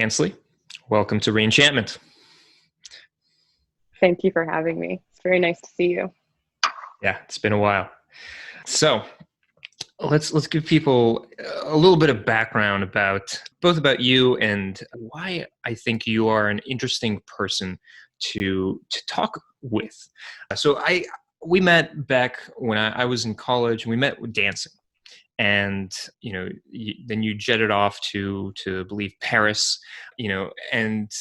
Ansley, welcome to Re-Enchantment. Thank you for having me. It's very nice to see you. Yeah, it's been a while. So let's give people a little bit of background about you and why I think you are an interesting person to talk with. So we met back when I was in college, and we met with dancing. And then you jetted off to believe Paris, and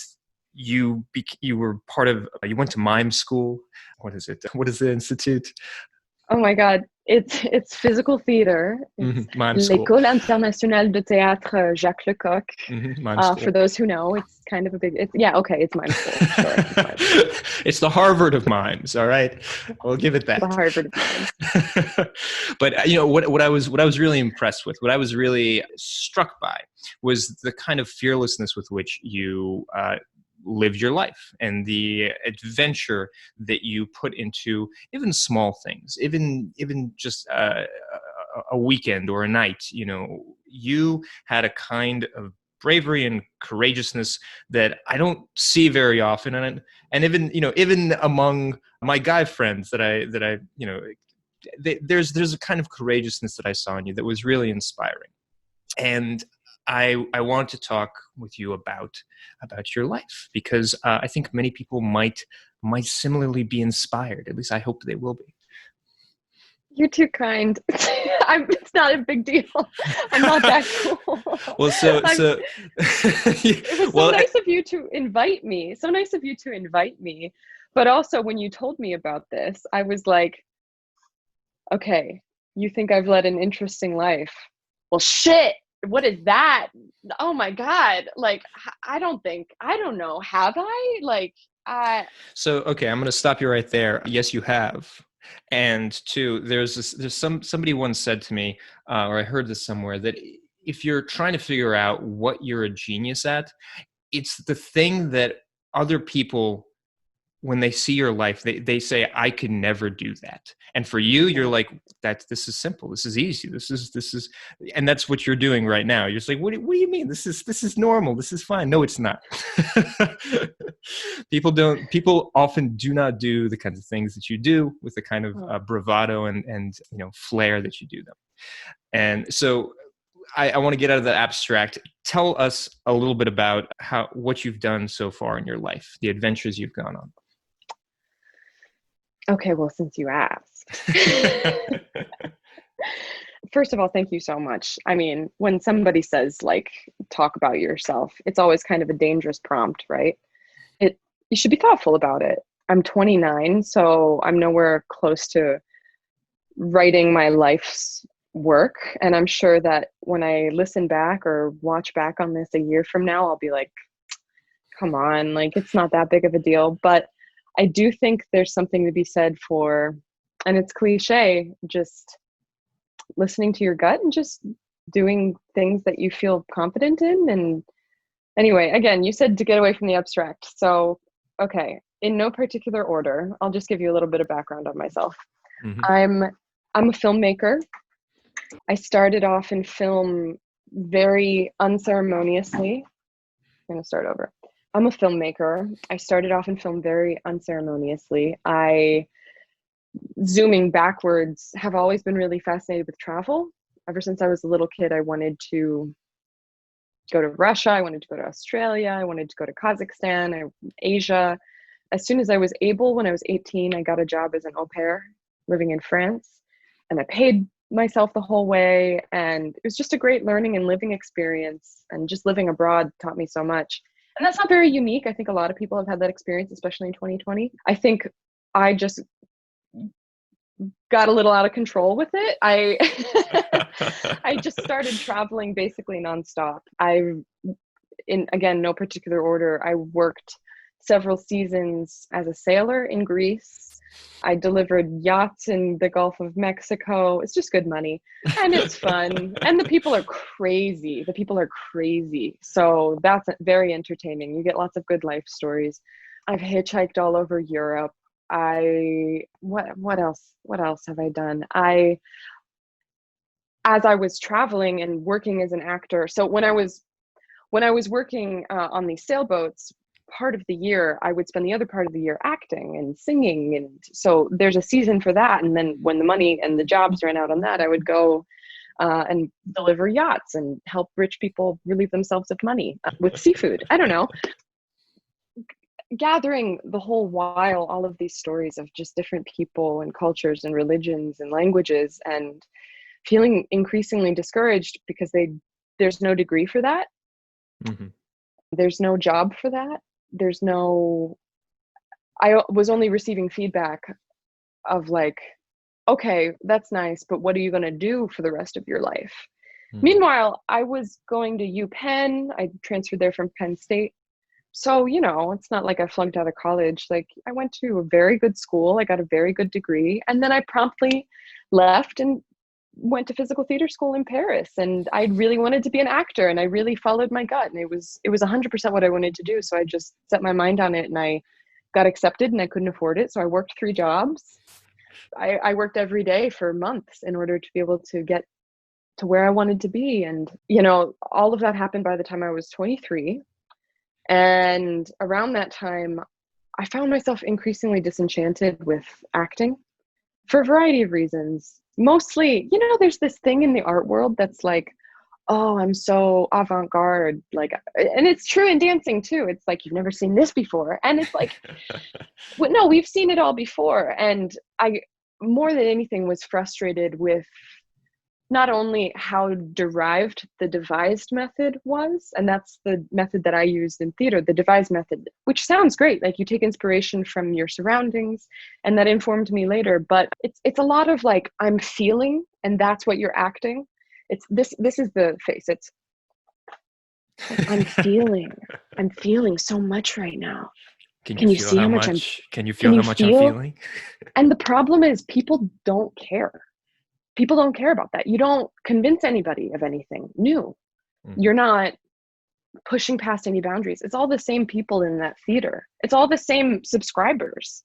you were part of, you went to mime school. What is it? What is the institute? Oh my God, it's physical theater. It's Mime school. l'École internationale de théâtre Jacques Lecoq. Mime For school. those who know, it's kind of a big. Yeah, okay, it's mime school. Sure, it's mime school. It's the Harvard of mimes. All right, we'll give it that. The Harvard of mimes. But what I was really impressed with, what I was really struck by, was the kind of fearlessness with which you lived your life and the adventure that you put into even small things, even just a weekend or a night. You had a kind of bravery and courageousness that I don't see very often, and even among my guy friends there's a kind of courageousness that I saw in you that was really inspiring. And I want to talk with you about your life, because I think many people might similarly be inspired. At least I hope they will be. You're too kind. It's not a big deal. I'm not that cool. Well, it was so nice of you to invite me. So nice of you to invite me. But also, when you told me about this, I was like, okay, you think I've led an interesting life. Well, shit. What is that? Oh my God. Like, I don't know. Have I? So, okay, I'm going to stop you right there. Yes, you have. And two, somebody once said to me, or I heard this somewhere, that if you're trying to figure out what you're a genius at, it's the thing that other people, when they see your life, they say, I could never do that. And for you, you're like, this is simple. This is easy. This is, and that's what you're doing right now. You're just like, what do you mean? This is normal. This is fine. No, it's not. People often do not do the kinds of things that you do with the kind of bravado and flair that you do them. And so I want to get out of the abstract. Tell us a little bit about what you've done so far in your life, the adventures you've gone on. Okay, well, since you asked. First of all, thank you so much. I mean, when somebody says, talk about yourself, it's always kind of a dangerous prompt, right? You should be thoughtful about it. I'm 29, so I'm nowhere close to writing my life's work. And I'm sure that when I listen back or watch back on this a year from now, I'll be like, come on, it's not that big of a deal. But I do think there's something to be said for, and it's cliche, just listening to your gut and just doing things that you feel confident in. And anyway, again, you said to get away from the abstract. So, okay, in no particular order, I'll just give you a little bit of background on myself. Mm-hmm. I'm a filmmaker. I started off in film very unceremoniously. I'm going to start over. I'm a filmmaker. I started off in film very unceremoniously. Zooming backwards, have always been really fascinated with travel. Ever since I was a little kid, I wanted to go to Russia. I wanted to go to Australia. I wanted to go to Kazakhstan, Asia. As soon as I was able, when I was 18, I got a job as an au pair living in France, and I paid myself the whole way. And it was just a great learning and living experience. And just living abroad taught me so much. And that's not very unique. I think a lot of people have had that experience, especially in 2020. I think I just got a little out of control with it. I just started traveling basically nonstop. Again, no particular order, I worked several seasons as a sailor in Greece. I delivered yachts in the Gulf of Mexico. It's just good money and it's fun. And the people are crazy. So that's very entertaining. You get lots of good life stories. I've hitchhiked all over Europe. What else have I done? As I was traveling and working as an actor. So when I was when I was working on these sailboats, part of the year I would spend the other part of the year acting and singing, and so there's a season for that. And then when the money and the jobs ran out on that, I would go and deliver yachts and help rich people relieve themselves of money with seafood. I don't know. Gathering the whole while all of these stories of just different people and cultures and religions and languages, and feeling increasingly discouraged because there's no degree for that. Mm-hmm. There's no job for that. I was only receiving feedback of like, okay, that's nice, but what are you going to do for the rest of your life? Mm-hmm. Meanwhile, I was going to UPenn. I transferred there from Penn State. So, it's not like I flunked out of college. Like, I went to a very good school. I got a very good degree. And then I promptly left and went to physical theater school in Paris. And I really wanted to be an actor, and I really followed my gut. And it was 100% what I wanted to do. So I just set my mind on it, and I got accepted, and I couldn't afford it. So I worked 3 jobs. I worked every day for months in order to be able to get to where I wanted to be. And, all of that happened by the time I was 23. And around that time, I found myself increasingly disenchanted with acting for a variety of reasons. Mostly, there's this thing in the art world that's like, oh, I'm so avant-garde. Like, and it's true in dancing too. It's like, you've never seen this before. And it's like, well, no, we've seen it all before. And I, more than anything, was frustrated with not only how derived the devised method was, and that's the method that I used in theater, the devised method, which sounds great. Like, you take inspiration from your surroundings, and that informed me later. But it's a lot of like, I'm feeling, and that's what you're acting. It's this is the face. It's like, I'm feeling so much right now. Can you see how much I'm feeling? And the problem is, people don't care. People don't care about that. You don't convince anybody of anything new. Mm-hmm. You're not pushing past any boundaries. It's all the same people in that theater. It's all the same subscribers.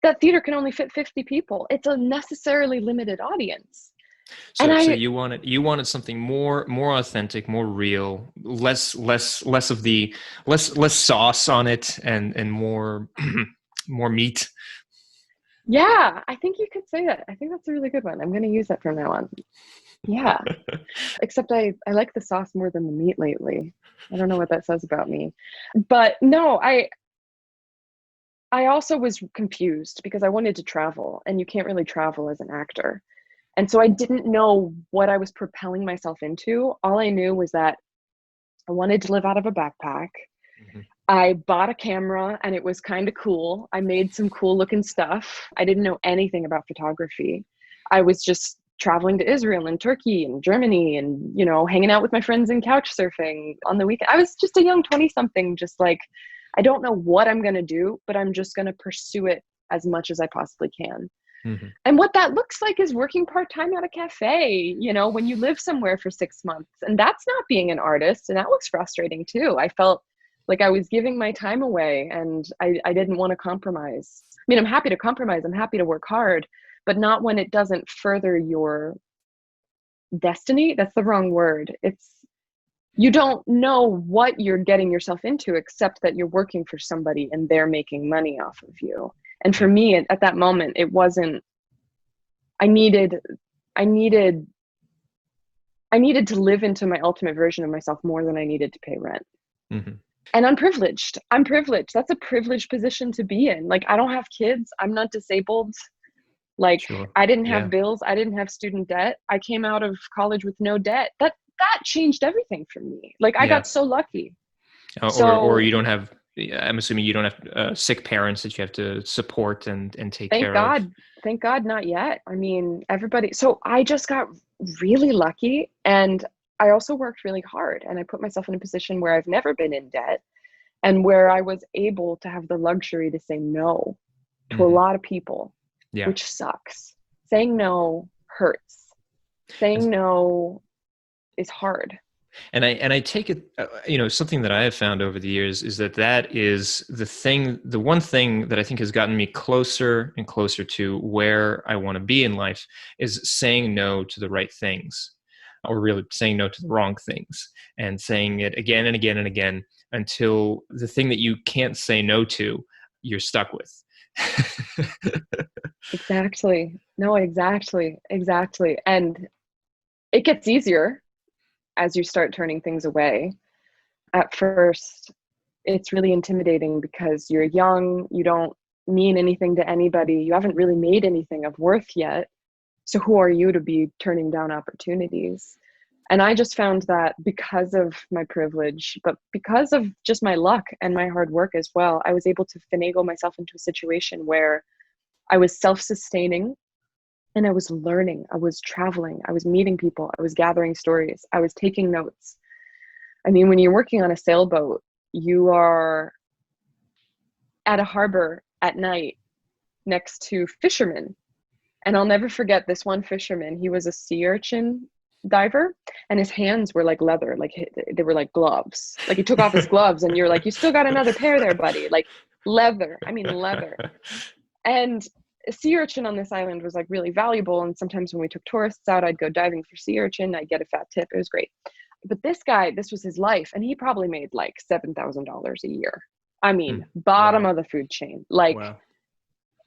That theater can only fit 50 people. It's a necessarily limited audience. So you wanted something more authentic, more real, less of the less sauce on it, and more more meat. Yeah, I think you could say that. I think that's a really good one. I'm going to use that from now on. Yeah. Except I like the sauce more than the meat lately. I don't know what that says about me. But no, I also was confused because I wanted to travel, and you can't really travel as an actor. And so I didn't know what I was propelling myself into. All I knew was that I wanted to live out of a backpack. Mm-hmm. I bought a camera, and it was kind of cool. I made some cool looking stuff. I didn't know anything about photography. I was just traveling to Israel and Turkey and Germany and, hanging out with my friends and couch surfing on the weekend. I was just a young 20-something, just like, I don't know what I'm going to do, but I'm just going to pursue it as much as I possibly can. Mm-hmm. And what that looks like is working part-time at a cafe, when you live somewhere for 6 months. And that's not being an artist. And that looks frustrating too. I felt like I was giving my time away, and I didn't want to compromise. I mean, I'm happy to compromise. I'm happy to work hard, but not when it doesn't further your destiny. That's the wrong word. You don't know what you're getting yourself into, except that you're working for somebody and they're making money off of you. And for me, at that moment, it wasn't, I needed to live into my ultimate version of myself more than I needed to pay rent. Mm-hmm. And I'm privileged. That's a privileged position to be in. Like, I don't have kids. I'm not disabled. Like, sure. I didn't have bills. I didn't have student debt. I came out of college with no debt. That changed everything for me. Like, I got so lucky. Or you don't have, I'm assuming you don't have sick parents that you have to support and take care of. Thank God, not yet. I mean, everybody. So I just got really lucky, and I also worked really hard, and I put myself in a position where I've never been in debt, and where I was able to have the luxury to say no to a lot of people, which sucks. Saying no hurts. Saying no is hard. And I take it, something that I have found over the years is that is the one thing that I think has gotten me closer and closer to where I want to be in life, is saying no to the right things. or really saying no to the wrong things and saying it again and again and again until the thing that you can't say no to, you're stuck with. Exactly. No, exactly. Exactly. And it gets easier as you start turning things away. At first, it's really intimidating because you're young, you don't mean anything to anybody, you haven't really made anything of worth yet. So who are you to be turning down opportunities? And I just found that because of my privilege, but because of just my luck and my hard work as well, I was able to finagle myself into a situation where I was self-sustaining and I was learning, I was traveling, I was meeting people, I was gathering stories, I was taking notes. I mean, when you're working on a sailboat, you are at a harbor at night next to fishermen. And I'll never forget this one fisherman. He was a sea urchin diver, and his hands were like leather, like they were like gloves. Like he took off his gloves and you're like, you still got another pair there, buddy. Like leather. I mean, leather. And a sea urchin on this island was like really valuable. And sometimes when we took tourists out, I'd go diving for sea urchin. I'd get a fat tip. It was great. But this guy, this was his life. And he probably made like $7,000 a year. I mean, bottom Wow. of the food chain, like Wow.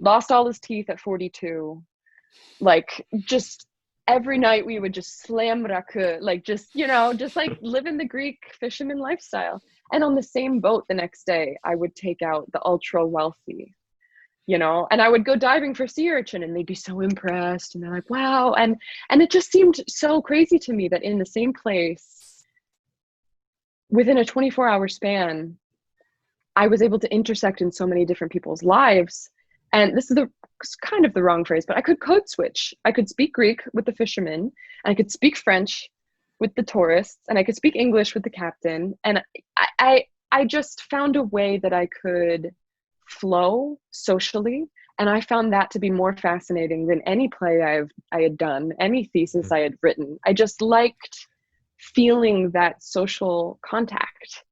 lost all his teeth at 42. Like just every night we would just slam raku, like just, you know, just like living the Greek fisherman lifestyle. And on the same boat the next day, I would take out the ultra wealthy, you know, and I would go diving for sea urchin and they'd be so impressed and they're like, wow. And it just seemed so crazy to me that in the same place within a 24-hour span, I was able to intersect in so many different people's lives. And this is kind of the wrong phrase, but I could code switch. I could speak Greek with the fishermen, and I could speak French with the tourists, and I could speak English with the captain. And I just found a way that I could flow socially. And I found that to be more fascinating than any play I had done, any thesis I had written. I just liked feeling that social contact.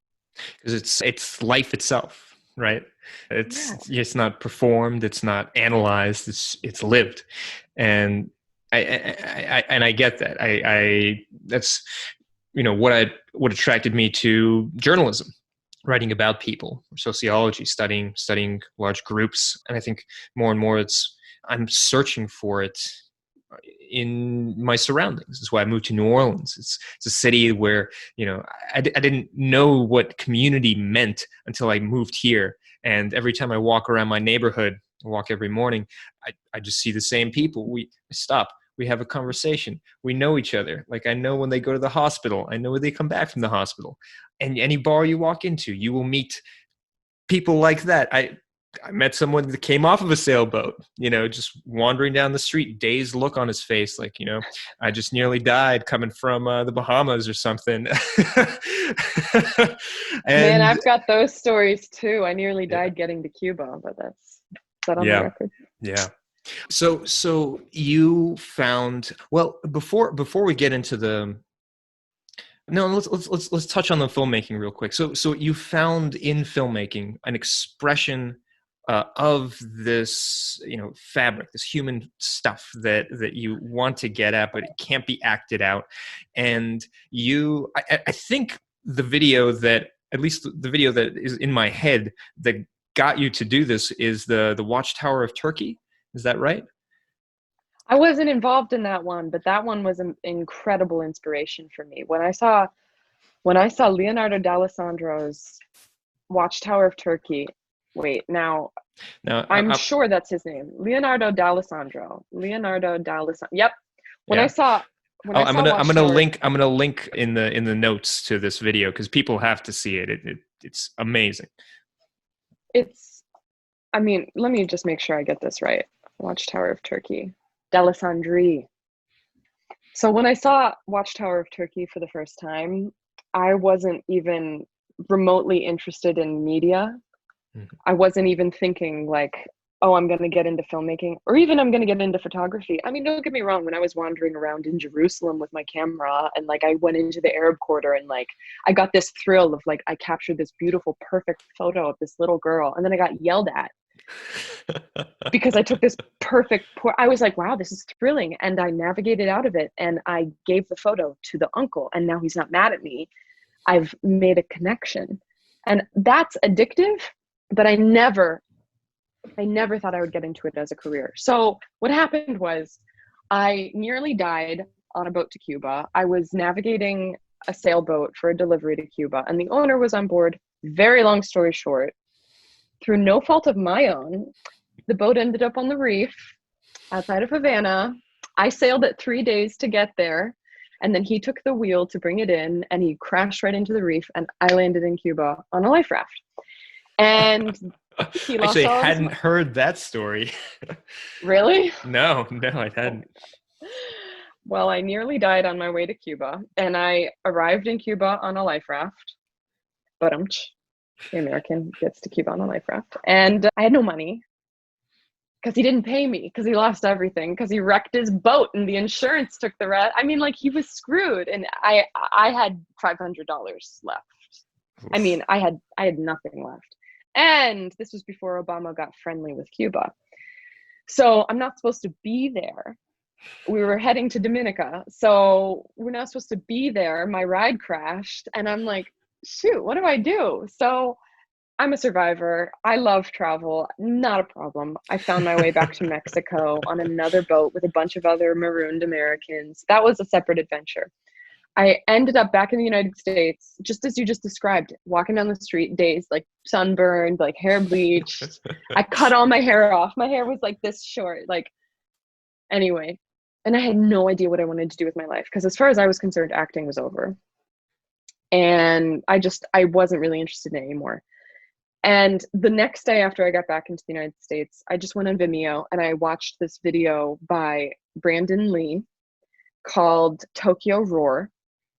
Because it's life itself, right? Yeah. It's not performed, it's not analyzed, it's lived. And I get that. I that's, you know, what attracted me to journalism, writing about people, sociology, studying large groups. And I think more and more I'm searching for it in my surroundings. That's why I moved to New Orleans. It's a city where, you know, I didn't know what community meant until I moved here. And every time I walk around my neighborhood, I walk every morning, I just see the same people. We stop. We have a conversation. We know each other. Like I know when they go to the hospital. I know when they come back from the hospital. And any bar you walk into, you will meet people like that. I met someone that came off of a sailboat, you know, just wandering down the street, dazed look on his face, like, you know, I just nearly died coming from the Bahamas or something. Man, And I've got those stories too. I nearly yeah, died getting to Cuba, but is that on the yeah, record? yeah. So you found, well, before we get into the, no, let's touch on the filmmaking real quick. So you found in filmmaking an expression of this, you know, fabric, this human stuff that you want to get at, but it can't be acted out. And I think the video that, at least the video that is in my head that got you to do this is the Watchtower of Turkey. Is that right? I wasn't involved in that one, but that one was an incredible inspiration for me. When I saw Leonardo d'Alessandro's Watchtower of Turkey, wait, now Now, I'm sure that's his name. Leonardo d'Alessandro. Leonardo d'Alessandro. Yep. When I yeah. saw when Oh, I saw Watchtower, I'm gonna link in the notes to this video because people have to see it. It's amazing. it's I mean, let me just make sure I get this right. Watchtower of Turkey. D'Alessandri. So when I saw Watchtower of Turkey for the first time, I wasn't even remotely interested in media. Mhm. I wasn't even thinking like, oh, I'm going to get into filmmaking or even I'm going to get into photography. I mean, don't get me wrong. When I was wandering around in Jerusalem with my camera and like I went into the Arab quarter and like I got this thrill of like I captured this beautiful, perfect photo of this little girl and then I got yelled at because I took this perfect pour. I was like, wow, this is thrilling. And I navigated out of it, and I gave the photo to the uncle, and now he's not mad at me. I've made a connection. And that's addictive, but I never thought I would get into it as a career. So what happened was I nearly died on a boat to Cuba. I was navigating a sailboat for a delivery to Cuba, and the owner was on board. Very long story short, through no fault of my own, the boat ended up on the reef outside of Havana. I sailed it 3 days to get there, and then he took the wheel to bring it in, and he crashed right into the reef, and I landed in Cuba on a life raft. And he lost Actually, I all of his hadn't heard that story. Really? No, I Oh. hadn't. Well, I nearly died on my way to Cuba, and I arrived in Cuba on a life raft. But the American gets to Cuba on a life raft. And I had no money because he didn't pay me, because he lost everything, because he wrecked his boat and the insurance took the rest. I mean, like, he was screwed, and I had $500 left. I mean, I had nothing left. And this was before Obama got friendly with Cuba. So I'm not supposed to be there. We were heading to Dominica, so we're not supposed to be there. My ride crashed, and I'm like, shoot, what do I do? So I'm a survivor. I love travel, not a problem. I found my way back to Mexico on another boat with a bunch of other marooned Americans. That was a separate adventure. I ended up back in the United States, just as you just described, walking down the street, days like sunburned, like hair bleached. I cut all my hair off. My hair was like this short, like, anyway. And I had no idea what I wanted to do with my life, because as far as I was concerned, acting was over. And I wasn't really interested in it anymore. And the next day after I got back into the United States, I just went on Vimeo and I watched this video by Brandon Lee called Tokyo Roar.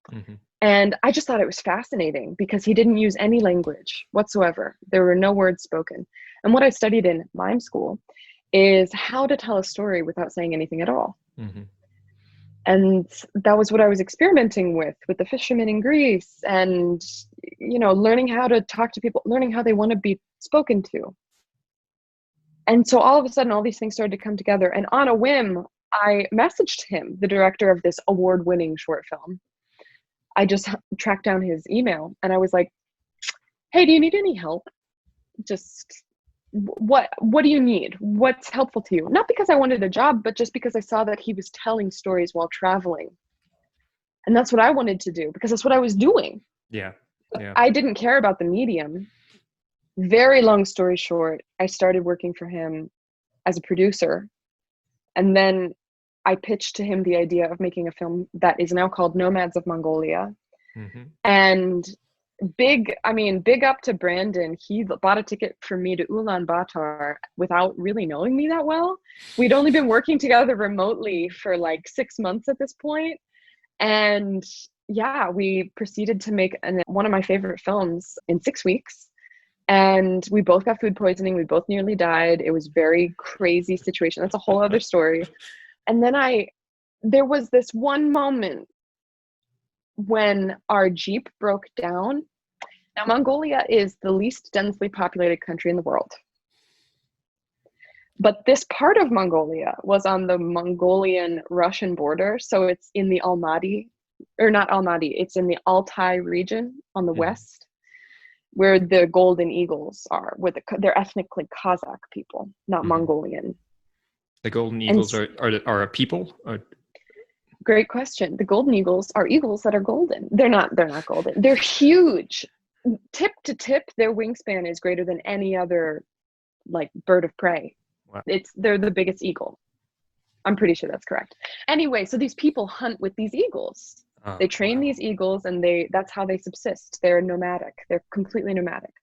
Mm-hmm. And I just thought it was fascinating because he didn't use any language whatsoever. There were no words spoken. And what I studied in mime school is how to tell a story without saying anything at all. Mm-hmm. And that was what I was experimenting with the fishermen in Greece, and, learning how to talk to people, learning how they want to be spoken to. And so all of a sudden, all these things started to come together. And on a whim, I messaged him, the director of this award-winning short film. I just tracked down his email, and I was like, hey, do you need any help? Just what do you need? What's helpful to you? Not because I wanted a job, but just because I saw that he was telling stories while traveling. And that's what I wanted to do, because that's what I was doing. Yeah. I didn't care about the medium. Very long story short, I started working for him as a producer. And then I pitched to him the idea of making a film that is now called Nomads of Mongolia. Mm-hmm. And big up to Brandon. He bought a ticket for me to Ulaanbaatar without really knowing me that well. We'd only been working together remotely for like 6 months at this point. And yeah, we proceeded to make one of my favorite films in 6 weeks. And we both got food poisoning. We both nearly died. It was a very crazy situation. That's a whole other story. And then there was this one moment when our Jeep broke down. Now, Mongolia is the least densely populated country in the world. But this part of Mongolia was on the Mongolian-Russian border. So it's in the it's in the Altai region on the west, where the golden eagles are, they're ethnically Kazakh people, not Mongolian. The golden eagles are a people? Great question. The golden eagles are eagles that are golden. They're not golden. They're huge. Tip to tip, their wingspan is greater than any other like bird of prey. Wow. They're the biggest eagle. I'm pretty sure that's correct. Anyway, so these people hunt with these eagles. They train these eagles, and that's how they subsist. They're nomadic. They're completely nomadic.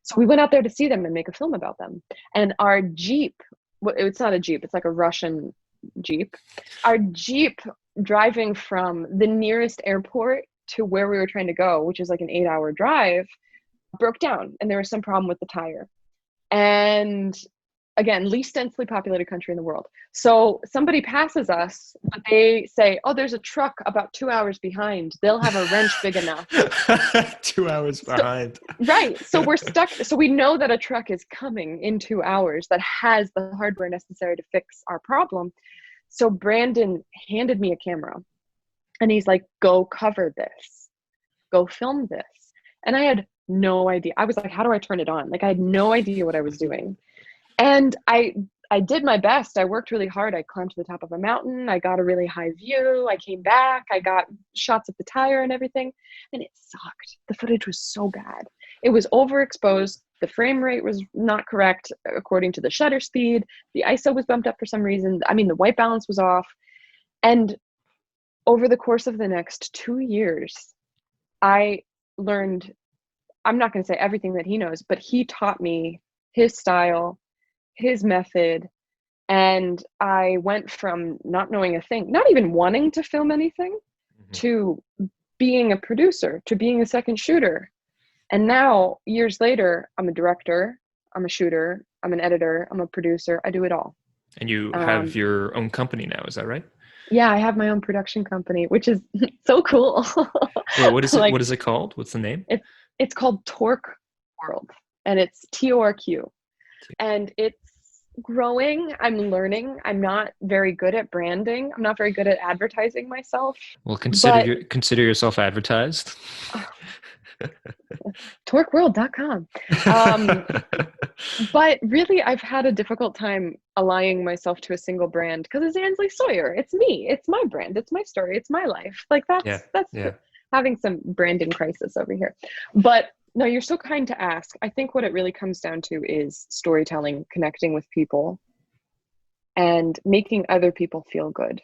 So we went out there to see them and make a film about them. And our Jeep, it's not a Jeep, it's like a Russian Jeep. Our Jeep driving from the nearest airport to where we were trying to go, which is like an 8-hour drive, broke down, and there was some problem with the tire. And again, least densely populated country in the world. So somebody passes us, but they say, oh, there's a truck about 2 hours behind. They'll have a wrench big enough. 2 hours behind. Right. So we're stuck. So we know that a truck is coming in 2 hours that has the hardware necessary to fix our problem. So Brandon handed me a camera and he's like, go cover this, go film this. And I had no idea. I was like, how do I turn it on? Like, I had no idea what I was doing. And I did my best. I worked really hard. I climbed to the top of a mountain. I got a really high view. I came back. I got shots of the tire and everything. And it sucked. The footage was so bad. It was overexposed. The frame rate was not correct according to the shutter speed. The ISO was bumped up for some reason. I mean, the white balance was off. And over the course of the next 2 years, I learned, I'm not going to say everything that he knows, but he taught me his style, his method. And I went from not knowing a thing, not even wanting to film anything, to being a producer, to being a second shooter. And now, years later, I'm a director, I'm a shooter, I'm an editor, I'm a producer. I do it all. And you have your own company now, is that right? Yeah, I have my own production company, which is so cool. Wait, what is it? Like, what is it called? What's the name? It's called Torque World, and it's TORQ. And it's growing. I'm learning. I'm not very good at branding. I'm not very good at advertising myself. Well, consider yourself advertised. TorqueWorld.com. But really, I've had a difficult time aligning myself to a single brand because it's Ansley Sawyer. It's me. It's my brand. It's my story. It's my life. Like that's having some branding crisis over here. But no, you're so kind to ask. I think what it really comes down to is storytelling, connecting with people, and making other people feel good.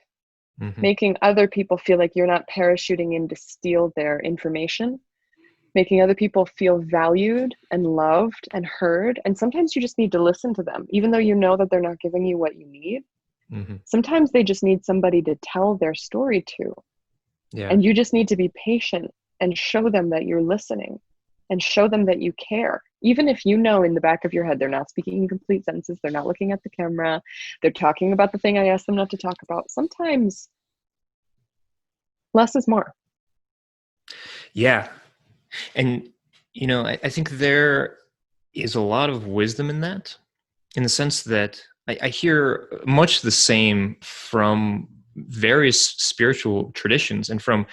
Mm-hmm. Making other people feel like you're not parachuting in to steal their information. Making other people feel valued and loved and heard. And sometimes you just need to listen to them, even though you know that they're not giving you what you need. Mm-hmm. Sometimes they just need somebody to tell their story to. Yeah. And you just need to be patient and show them that you're listening and show them that you care. Even if you know in the back of your head, they're not speaking in complete sentences, they're not looking at the camera, they're talking about the thing I asked them not to talk about. Sometimes less is more. Yeah. And, I think there is a lot of wisdom in that, in the sense that I hear much the same from various spiritual traditions and from,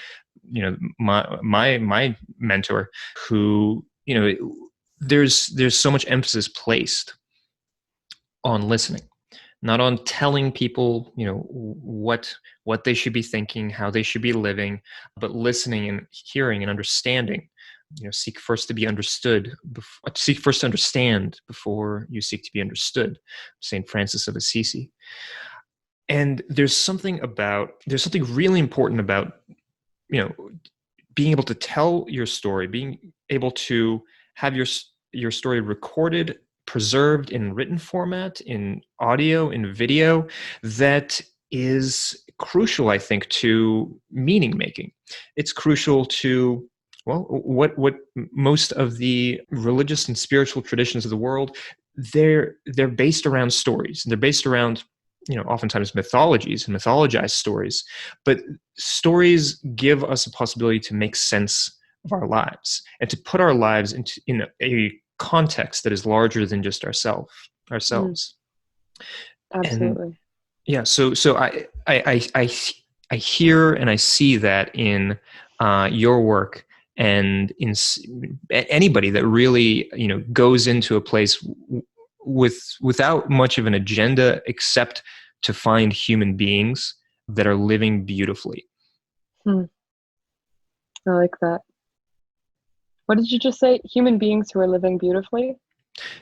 my mentor who, there's so much emphasis placed on listening, not on telling people, what they should be thinking, how they should be living, but listening and hearing and understanding. Seek first to be understood. Seek first to understand before you seek to be understood. Saint Francis of Assisi. And there's something really important about, being able to tell your story, being able to have your story recorded, preserved in written format, in audio, in video, that is crucial, I think, to meaning making. It's crucial to, well, what most of the religious and spiritual traditions of the world, they're based around stories. They're based around, oftentimes mythologies and mythologized stories. But stories give us a possibility to make sense of our lives and to put our lives in a context that is larger than just ourselves. Absolutely. And yeah. So I hear and I see that in your work, and in anybody that really, goes into a place without much of an agenda except to find human beings that are living beautifully. I like that. What did you just say? Human beings who are living beautifully?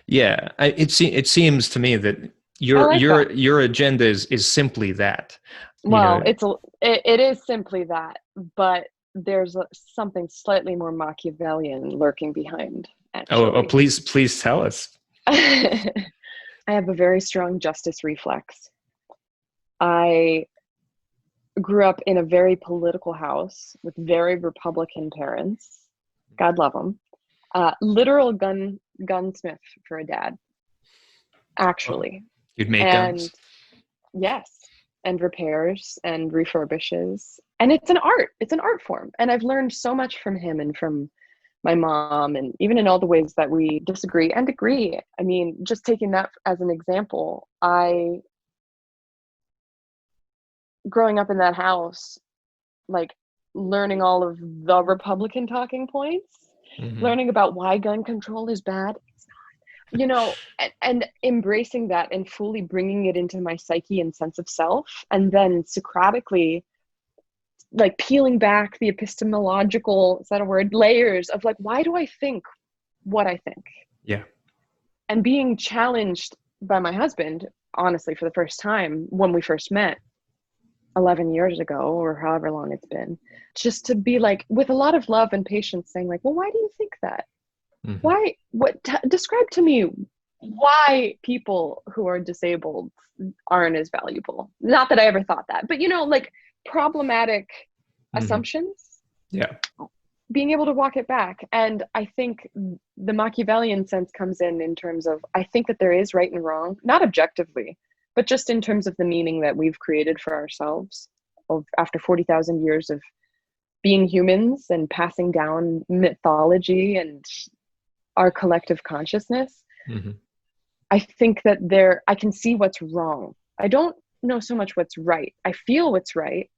Yeah. It seems to me that your agenda is simply that. Well, it is simply that, but there's something slightly more Machiavellian lurking behind. Oh, please tell us. I have a very strong justice reflex. I grew up in a very political house with very Republican parents. God love them. Literal gunsmith for a dad. Oh, actually. you'd make And guns? yes, and repairs and refurbishes. And it's an art form. And I've learned so much from him and from my mom, and even in all the ways that we disagree and agree. I mean, just taking that as an example, I, growing up in that house, like learning all of the Republican talking points, Hmm. learning about why gun control is bad, and embracing that and fully bringing it into my psyche and sense of self. And then Socratically, like peeling back the epistemological, is that a word? Layers of like, why do I think what I think? Yeah. And being challenged by my husband, honestly, for the first time when we first met 11 years ago or however long it's been, just to be like, with a lot of love and patience, saying like, well, why do you think that? Hmm. Why, describe to me why people who are disabled aren't as valuable. Not that I ever thought that, but like problematic Hmm. assumptions, Yeah. being able to walk it back. And I think the Machiavellian sense comes in terms of, I think that there is right and wrong, not objectively, but just in terms of the meaning that we've created for ourselves after 40,000 years of being humans and passing down mythology and our collective consciousness. Hmm. I think that I can see what's wrong. I don't know so much what's right. I feel what's right.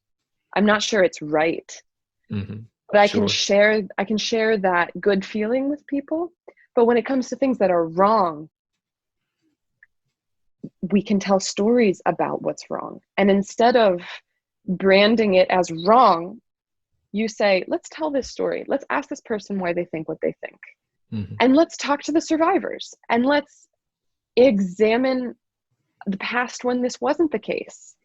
I'm not sure it's right, Hmm. but Sure. I can share that good feeling with people. But when it comes to things that are wrong, we can tell stories about what's wrong. And instead of branding it as wrong, you say, let's tell this story. Let's ask this person why they think what they think. Hmm. And let's talk to the survivors, and let's examine the past when this wasn't the case.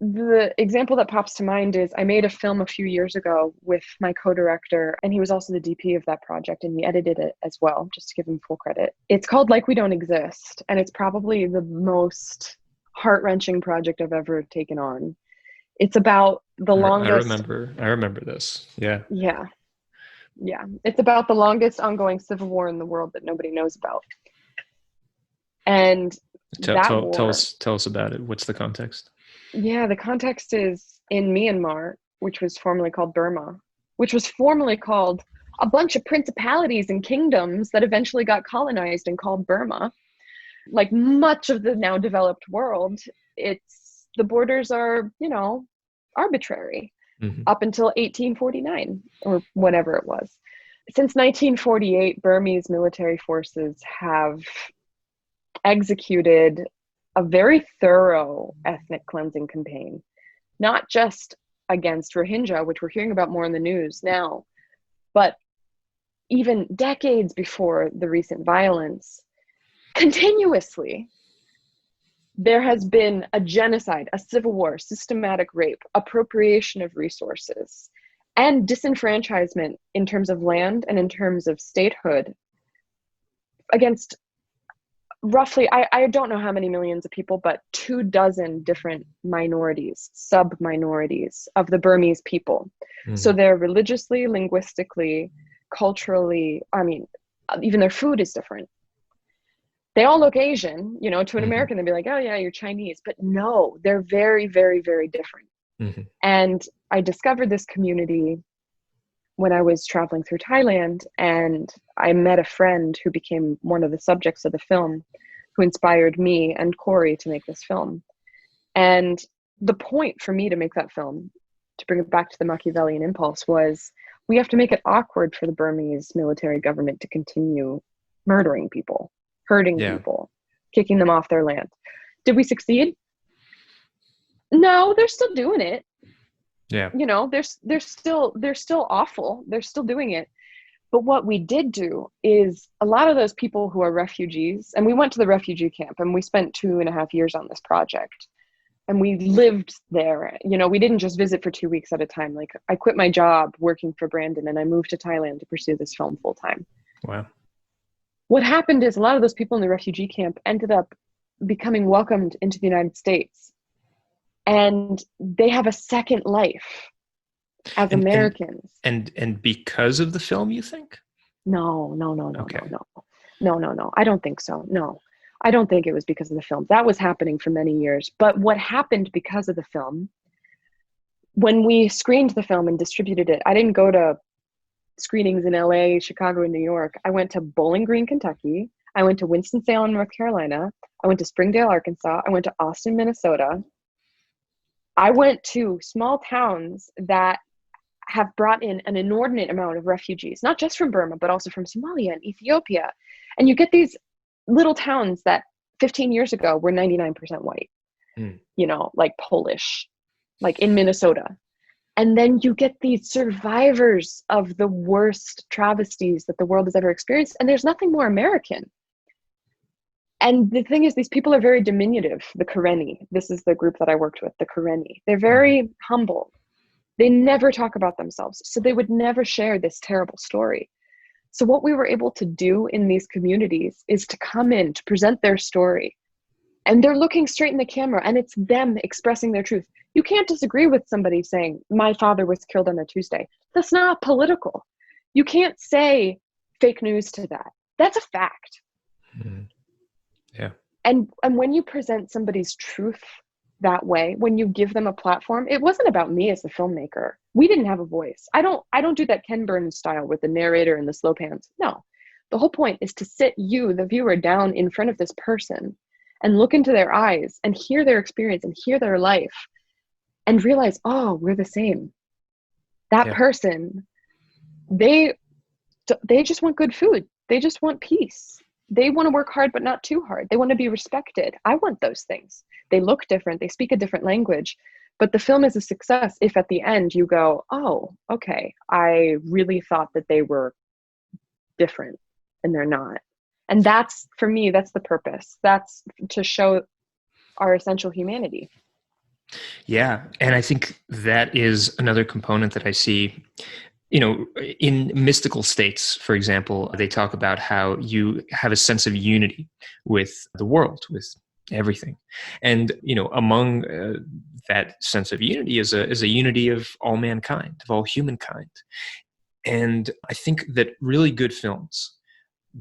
The example that pops to mind is I made a film a few years ago with my co-director, and he was also the DP of that project, and he edited it as well, just to give him full credit. It's called Like We Don't Exist, and it's probably the most heart-wrenching project I've ever taken on. It's about the I longest, remember. I remember this. Yeah. yeah, yeah. It's about the longest ongoing civil war in the world that nobody knows about. And that war, Tell us about it. What's the context? yeah, the context is in Myanmar, which was formerly called Burma, which was formerly called a bunch of principalities and kingdoms that eventually got colonized and called Burma. Like much of the now developed world, the borders are, arbitrary Hmm. up until 1849 or whatever it was. Since 1948, Burmese military forces have executed a very thorough ethnic cleansing campaign, not just against Rohingya, which we're hearing about more in the news now, but even decades before the recent violence, continuously, there has been a genocide, a civil war, systematic rape, appropriation of resources, and disenfranchisement in terms of land and in terms of statehood against roughly, I don't know how many millions of people, but 24 different minorities, sub-minorities of the Burmese people. So Hmm. they're religiously, linguistically, culturally, I mean, even their food is different. They all look Asian, to an Hmm. American, they'd be like, oh yeah, you're Chinese. But no, they're very, very, very different. Hmm. And I discovered this community when I was traveling through Thailand, and I met a friend who became one of the subjects of the film, who inspired me and Corey to make this film. And the point for me to make that film, to bring it back to the Machiavellian impulse, was we have to make it awkward for the Burmese military government to continue murdering people, hurting Yeah. people, kicking them off their land. Did we succeed? No, they're still doing it. Yeah. They're still awful. They're still doing it. But what we did do is a lot of those people who are refugees, and we went to the refugee camp and we spent 2.5 years on this project, and we lived there. We didn't just visit for 2 weeks at a time. Like I quit my job working for Brandon and I moved to Thailand to pursue this film full time. Wow. What happened is a lot of those people in the refugee camp ended up becoming welcomed into the United States, and they have a second life as And Americans. and because of the film, you think? No, no, no, no, no, Okay. no, no, no, no. I don't think so. No, I don't think it was because of the film. That was happening for many years. But what happened because of the film, when we screened the film and distributed it, I didn't go to screenings in LA, Chicago, and New York. I went to Bowling Green, Kentucky. I went to Winston-Salem, North Carolina. I went to Springdale, Arkansas. I went to Austin, Minnesota. I went to small towns that have brought in an inordinate amount of refugees, not just from Burma, but also from Somalia and Ethiopia. And you get these little towns that 15 years ago were 99% white, like Polish, like in Minnesota. And then you get these survivors of the worst travesties that the world has ever experienced. And there's nothing more American. And the thing is, these people are very diminutive. The Karenni, this is the group that I worked with, the Karenni. They're very humble. They never talk about themselves. So they would never share this terrible story. So what we were able to do in these communities is to come in, to present their story. And they're looking straight in the camera, and it's them expressing their truth. You can't disagree with somebody saying, my father was killed on a Tuesday. That's not political. You can't say fake news to that. That's a fact. Mm-hmm. Yeah. And when you present somebody's truth that way, when you give them a platform, it wasn't about me as the filmmaker. We didn't have a voice. I don't do that Ken Burns style with the narrator and the slow pans. No, the whole point is to sit you, the viewer, down in front of this person and look into their eyes and hear their experience and hear their life and realize, oh, we're the same. That person, they just want good food. They just want peace. They want to work hard, but not too hard. They want to be respected. I want those things. They look different. They speak a different language. But the film is a success if at the end you go, oh, okay, I really thought that they were different and they're not. And that's, for me, that's the purpose. That's to show our essential humanity. Yeah. And I think that is another component that I see. In mystical states, for example, they talk about how you have a sense of unity with the world, with everything. And, among that sense of unity is a unity of all mankind, of all humankind. And I think that really good films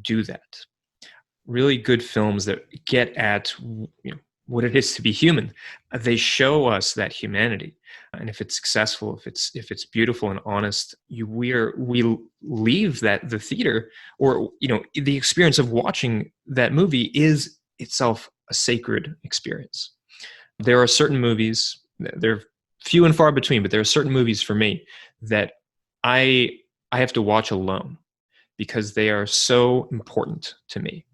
do that. Really good films that get at, what it is to be human. They show us that humanity. And if it's successful, if it's beautiful and honest, we leave the theater, or the experience of watching that movie is itself a sacred experience. There are certain movies, they're few and far between, but there are certain movies for me that I have to watch alone because they are so important to me.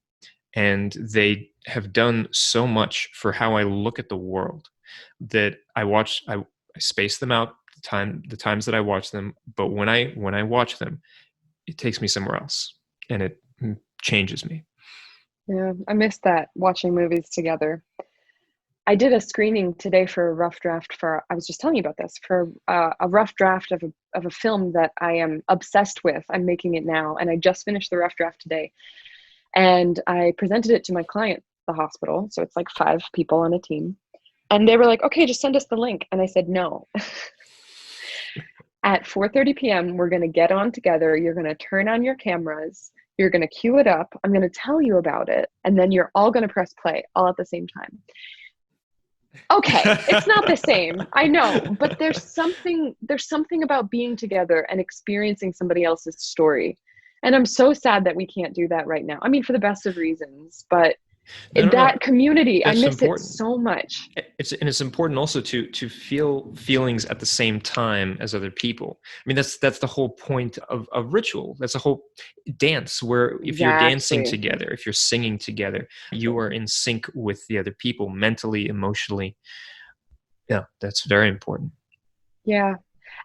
And they have done so much for how I look at the world that I space them out the times that I watch them. But when I watch them, it takes me somewhere else and it changes me. Yeah, I miss that, watching movies together. I did a screening today for a rough draft I was just telling you about this, for a rough draft of a film that I am obsessed with. I'm making it now, and I just finished the rough draft today. And I presented it to my client, the hospital. So it's like 5 people on a team. And they were like, okay, just send us the link. And I said, no. At 4:30 p.m., we're going to get on together. You're going to turn on your cameras. You're going to cue it up. I'm going to tell you about it. And then you're all going to press play all at the same time. Okay, it's not the same. I know. But there's something about being together and experiencing somebody else's story. And I'm so sad that we can't do that right now. I mean, for the best of reasons, but community, I miss it so much. It's important also to feel feelings at the same time as other people. I mean, that's the whole point of ritual. That's the whole dance, where if you're dancing together, if you're singing together, you are in sync with the other people, mentally, emotionally. Yeah, that's very important. Yeah.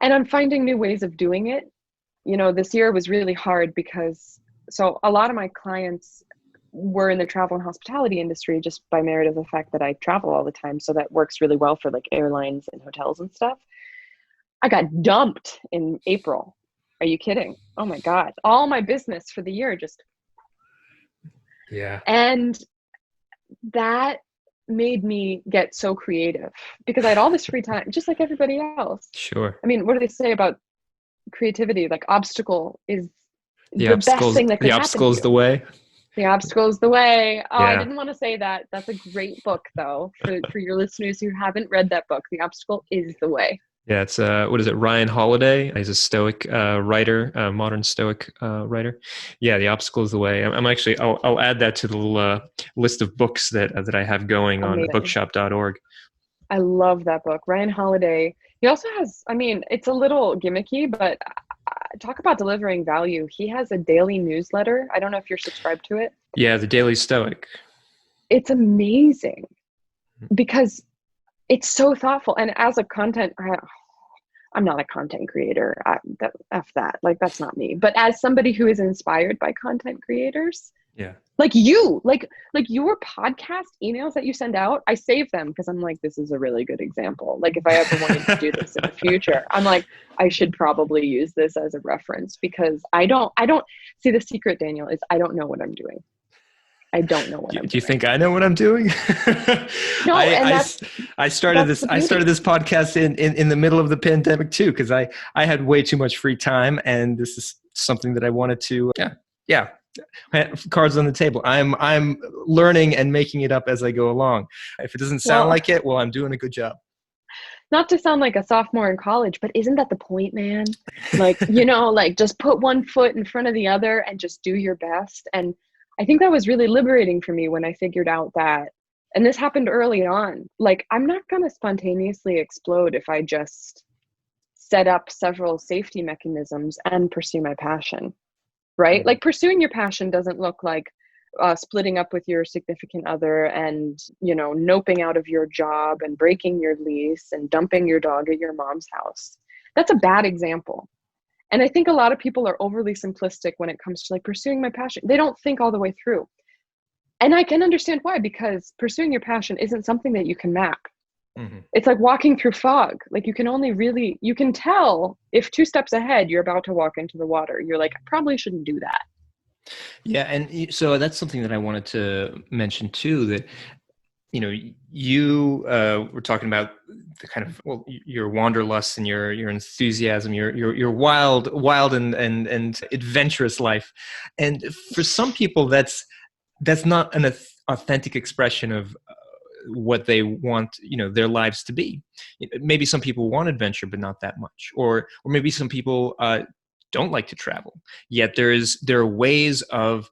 And I'm finding new ways of doing it. This year was really hard because a lot of my clients were in the travel and hospitality industry just by merit of the fact that I travel all the time. So that works really well for like airlines and hotels and stuff. I got dumped in April. Are you kidding? Oh my God. All my business for the year just. Yeah. And that made me get so creative because I had all this free time, just like everybody else. Sure. I mean, what do they say about creativity? Like, obstacle is the best thing that could happen. The obstacle is the way. The Obstacle is the Way. Oh, I Yeah. didn't want to say that. That's a great book, though, for your listeners who haven't read that book. The Obstacle is the Way. Yeah, it's what is it? Ryan Holiday. He's a Stoic writer, modern Stoic writer. Yeah, The Obstacle is the Way. I'm actually. I'll add that to the list of books that I have going on Amazing. bookshop.org. I love that book. Ryan Holiday. He also has, I mean, it's a little gimmicky, but talk about delivering value. He has a daily newsletter. I don't know if you're subscribed to it. Yeah, the Daily Stoic. It's amazing because it's so thoughtful. And as a I'm not a content creator. F that. Like, that's not me. But as somebody who is inspired by content creators, Yeah. like you, like your podcast emails that you send out, I save them because I'm like, this is a really good example. Like, if I ever wanted to do this in the future, I'm like, I should probably use this as a reference because I don't see the secret, Daniel, is I don't know what I'm doing. I don't know what I'm Do you doing. think I know what I'm doing? No, and I started this podcast in the middle of the pandemic too, because I had way too much free time, and this is something that I wanted to yeah. Cards on the table. I'm learning and making it up as I go along. If it doesn't sound like it, well, I'm doing a good job. Not to sound like a sophomore in college, but isn't that the point, man? Like, like just put one foot in front of the other and just do your best. And I think that was really liberating for me when I figured out that, and this happened early on, like, I'm not going to spontaneously explode if I just set up several safety mechanisms and pursue my passion, right? Mm-hmm. Like, pursuing your passion doesn't look like splitting up with your significant other and, noping out of your job and breaking your lease and dumping your dog at your mom's house. That's a bad example. And I think a lot of people are overly simplistic when it comes to like pursuing my passion. They don't think all the way through. And I can understand why, because pursuing your passion isn't something that you can map. Mm-hmm. It's like walking through fog. Like, you can tell if 2 steps ahead, you're about to walk into the water. You're like, I probably shouldn't do that. Yeah. And so that's something that I wanted to mention too, that, you were talking about the kind of, your wanderlust and your enthusiasm, your wild and adventurous life. And for some people, that's not an authentic expression of what they want, their lives to be. Maybe some people want adventure, but not that much. Or maybe some people don't like to travel. Yet there are ways of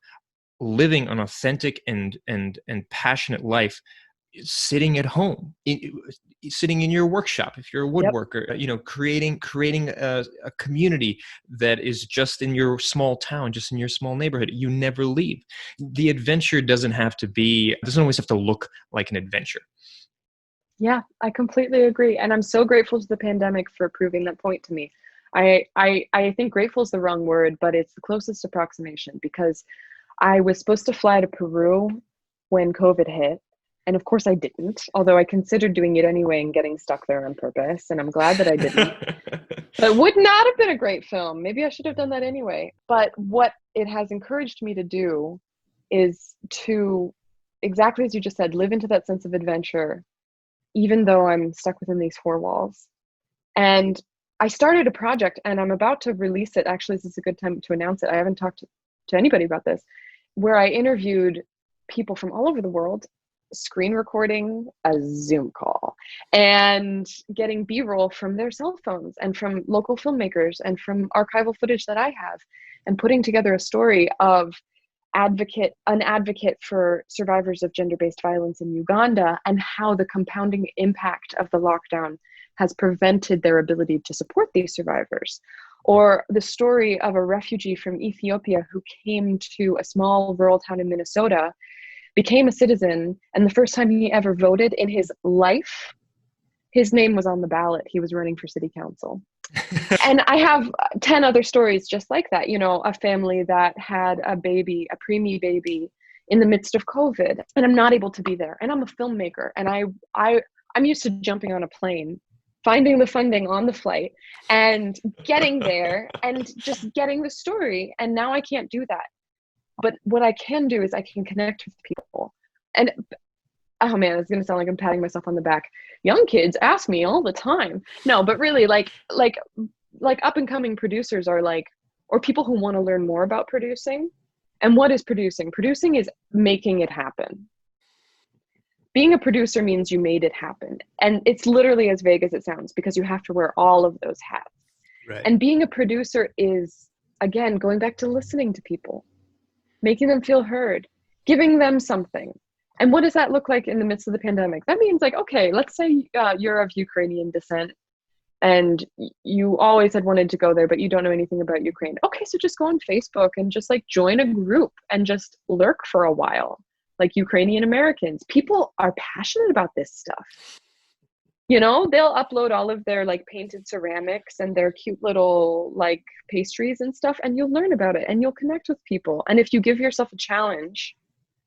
living an authentic and passionate life sitting at home, sitting in your workshop if you're a woodworker. Yep. Creating a community that is just in your small town, just in your small neighborhood. You never leave. The adventure doesn't always have to look like an adventure. Yeah, I completely agree. And I'm so grateful to the pandemic for proving that point to me. I think grateful is the wrong word, but it's the closest approximation, because I was supposed to fly to Peru when COVID hit. And of course I didn't, although I considered doing it anyway and getting stuck there on purpose. And I'm glad that I didn't. But it would not have been a great film. Maybe I should have done that anyway. But what it has encouraged me to do is to, exactly as you just said, live into that sense of adventure, even though I'm stuck within these 4 walls. And I started a project, and I'm about to release it. Actually, this is a good time to announce it. I haven't talked to anybody about this, where I interviewed people from all over the world, screen recording a Zoom call and getting B-roll from their cell phones and from local filmmakers and from archival footage that I have, and putting together a story of an advocate for survivors of gender-based violence in Uganda, and how the compounding impact of the lockdown has prevented their ability to support these survivors. Or the story of a refugee from Ethiopia who came to a small rural town in Minnesota, became a citizen, and the first time he ever voted in his life, his name was on the ballot. He was running for city council. And I have 10 other stories just like that. A family that had a baby, a preemie baby, in the midst of COVID, and I'm not able to be there. And I'm a filmmaker, and I'm used to jumping on a plane, finding the funding on the flight, and getting there and just getting the story. And now I can't do that. But what I can do is I can connect with people. And oh man, it's going to sound like I'm patting myself on the back. Young kids ask me all the time. No, but really, like up and coming producers are like, or people who want to learn more about producing, And what is producing? Producing is making it happen. Being a producer means you made it happen. And it's literally as vague as it sounds, because you have to wear all of those hats. Right. And being a producer is, again, going back to listening to people, making them feel heard, giving them something. And what does that look like in the midst of the pandemic? That means, like, okay, let's say you're of Ukrainian descent and you always had wanted to go there, but you don't know anything about Ukraine. Okay, so just go on Facebook and just like join a group and just lurk for a while. Like Ukrainian Americans, people are passionate about this stuff. You know, they'll upload all of their like painted ceramics and their cute little like pastries and stuff, and you'll learn about it and you'll connect with people. And if you give yourself a challenge,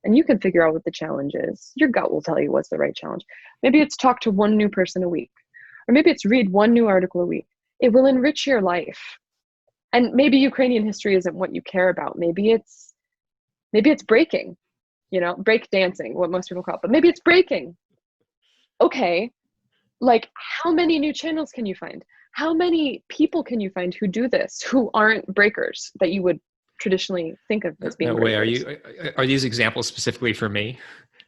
and you can figure out what the challenge is, your gut will tell you what's the right challenge. Maybe it's talk to one new person a week, or maybe it's read one new article a week. It will enrich your life. And maybe Ukrainian history isn't what you care about. Maybe it's breaking, you know, break dancing, what most people call it, but maybe it's breaking. Okay. Like, how many new channels can you find? How many people can you find who do this, who aren't breakers that you would traditionally think of as being No breakers? way. Are these examples specifically for me?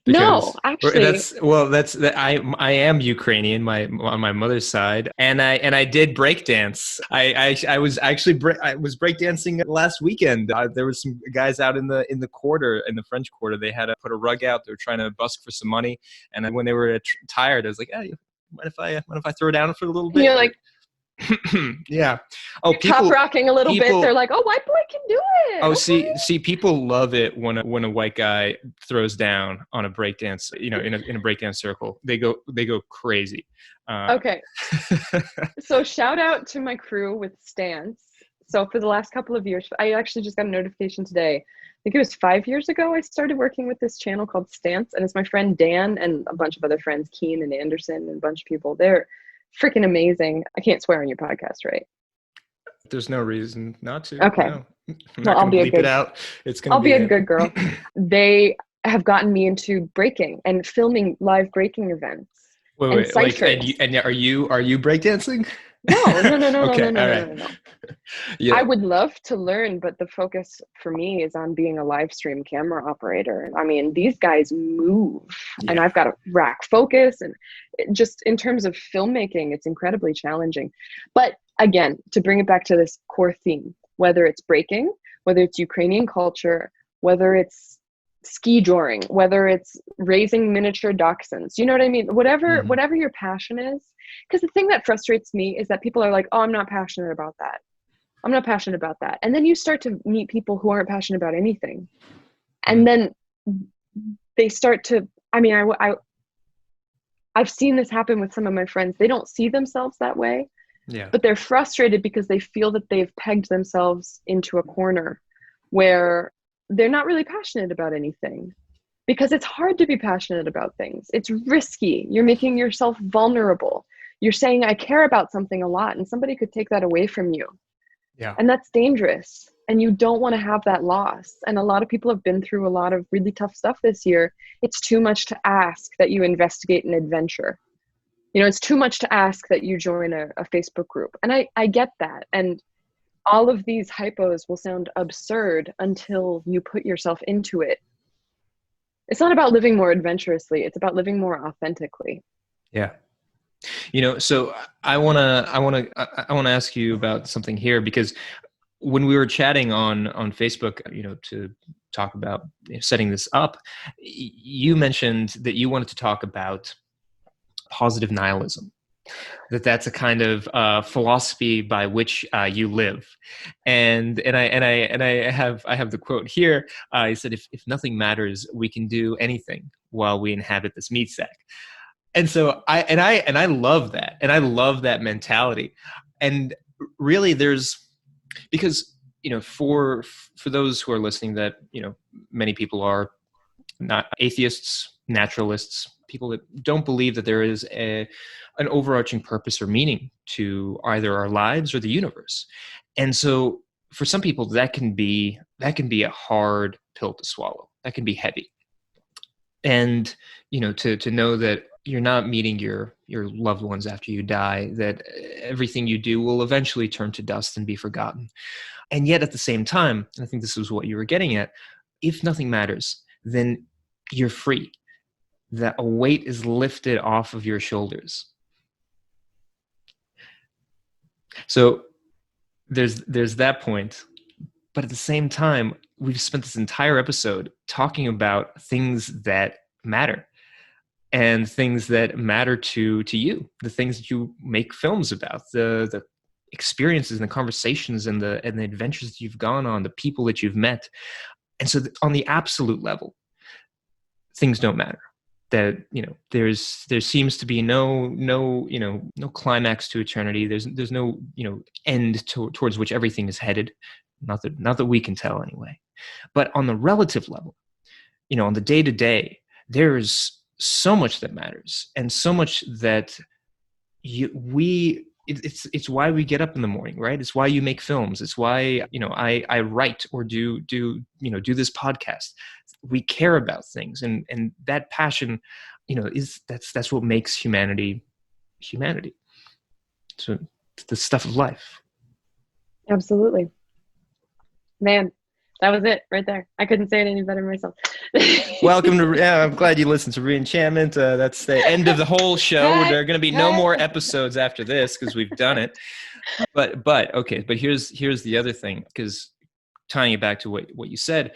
No, Because actually. I am Ukrainian, on my mother's side, and I did breakdance. I was breakdancing last weekend. There was some guys out in the quarter, in the French Quarter. They had to put a rug out. They were trying to busk for some money, and when they were tired, I was like, "Hey, mind if I throw down for a little And bit?" you're like, Yeah. Oh, you're top rocking a little bit. They're like, oh, white boy can do it. Oh, Okay. see, people love it when a white guy throws down on a breakdance. You know, in a breakdance circle, they go crazy. Okay. So shout out to my crew with Stance. So for the last couple of years, I actually just got a notification today. I think it was 5 years ago. I started working with this channel called Stance, and it's my friend Dan and a bunch of other friends, Keen and Anderson, and a bunch of people. They're freaking amazing. I can't swear on your podcast, right? There's no reason not to. Okay. No, I'm Well, not going to bleep it out. It's going to I'll be be a good girl. They have gotten me into breaking and filming live breaking events. Wait, like, and are you breakdancing? No. Okay, all right. No. Yeah. I would love to learn, but the focus for me is on being a live stream camera operator. I mean, these guys move, and I've got to rack focus, and just in terms of filmmaking, it's incredibly challenging. But again, to bring it back to this core theme, whether it's breaking, whether it's Ukrainian culture, whether it's ski joring, whether it's raising miniature dachshunds, you know what I mean? Whatever your passion is. Because the thing that frustrates me is that people are like, oh, I'm not passionate about that. I'm not passionate about that. And then you start to meet people who aren't passionate about anything. And then they start to, I mean, I've seen this happen with some of my friends. They don't see themselves that way, but they're frustrated because they feel that they've pegged themselves into a corner where they're not really passionate about anything, because it's hard to be passionate about things. It's risky. You're making yourself vulnerable. You're saying, I care about something a lot, and somebody could take that away from you. Yeah. And that's dangerous. And you don't want to have that loss. And a lot of people have been through a lot of really tough stuff this year. It's too much to ask that you investigate an adventure. You know, it's too much to ask that you join a Facebook group. And I get that. And all of these hypos will sound absurd until you put yourself into it. It's not about living more adventurously. It's about living more authentically. Yeah. You know, so I want to ask you about something here, because when we were chatting on Facebook, you know, to talk about setting this up, you mentioned that you wanted to talk about positive nihilism, that's a kind of philosophy by which you live, and I have the quote here. He said, "If nothing matters, we can do anything while we inhabit this meat sack." And so I love that, and I love that mentality. And really, because, you know, for those who are listening, that, you know, many people are not atheists, naturalists, people that don't believe that there is an overarching purpose or meaning to either our lives or the universe. And so for some people, that can be a hard pill to swallow. That can be heavy. And, you know, to know that you're not meeting your loved ones after you die, that everything you do will eventually turn to dust and be forgotten. And yet at the same time, and I think this is what you were getting at, if nothing matters, then you're free. That a weight is lifted off of your shoulders. So there's that point. But at the same time, we've spent this entire episode talking about things that matter, and things that matter to you, the things that you make films about, the experiences and the conversations and the adventures that you've gone on, the people that you've met. And so on the absolute level, things don't matter. That, there seems to be no climax to eternity. There's no, end towards which everything is headed. Not that we can tell anyway. But on the relative level, on the day to day, there's so much that matters, and so much that it's why we get up in the morning, right? It's why you make films. It's why, I write or do this podcast. We care about things, and that passion, that's what makes humanity. So it's the stuff of life. Absolutely. Man, that was it right there. I couldn't say it any better myself. Welcome to, I'm glad you listened to Re-Enchantment. That's the end of the whole show. There are going to be no more episodes after this because we've done it. But here's the other thing, because tying it back to what you said,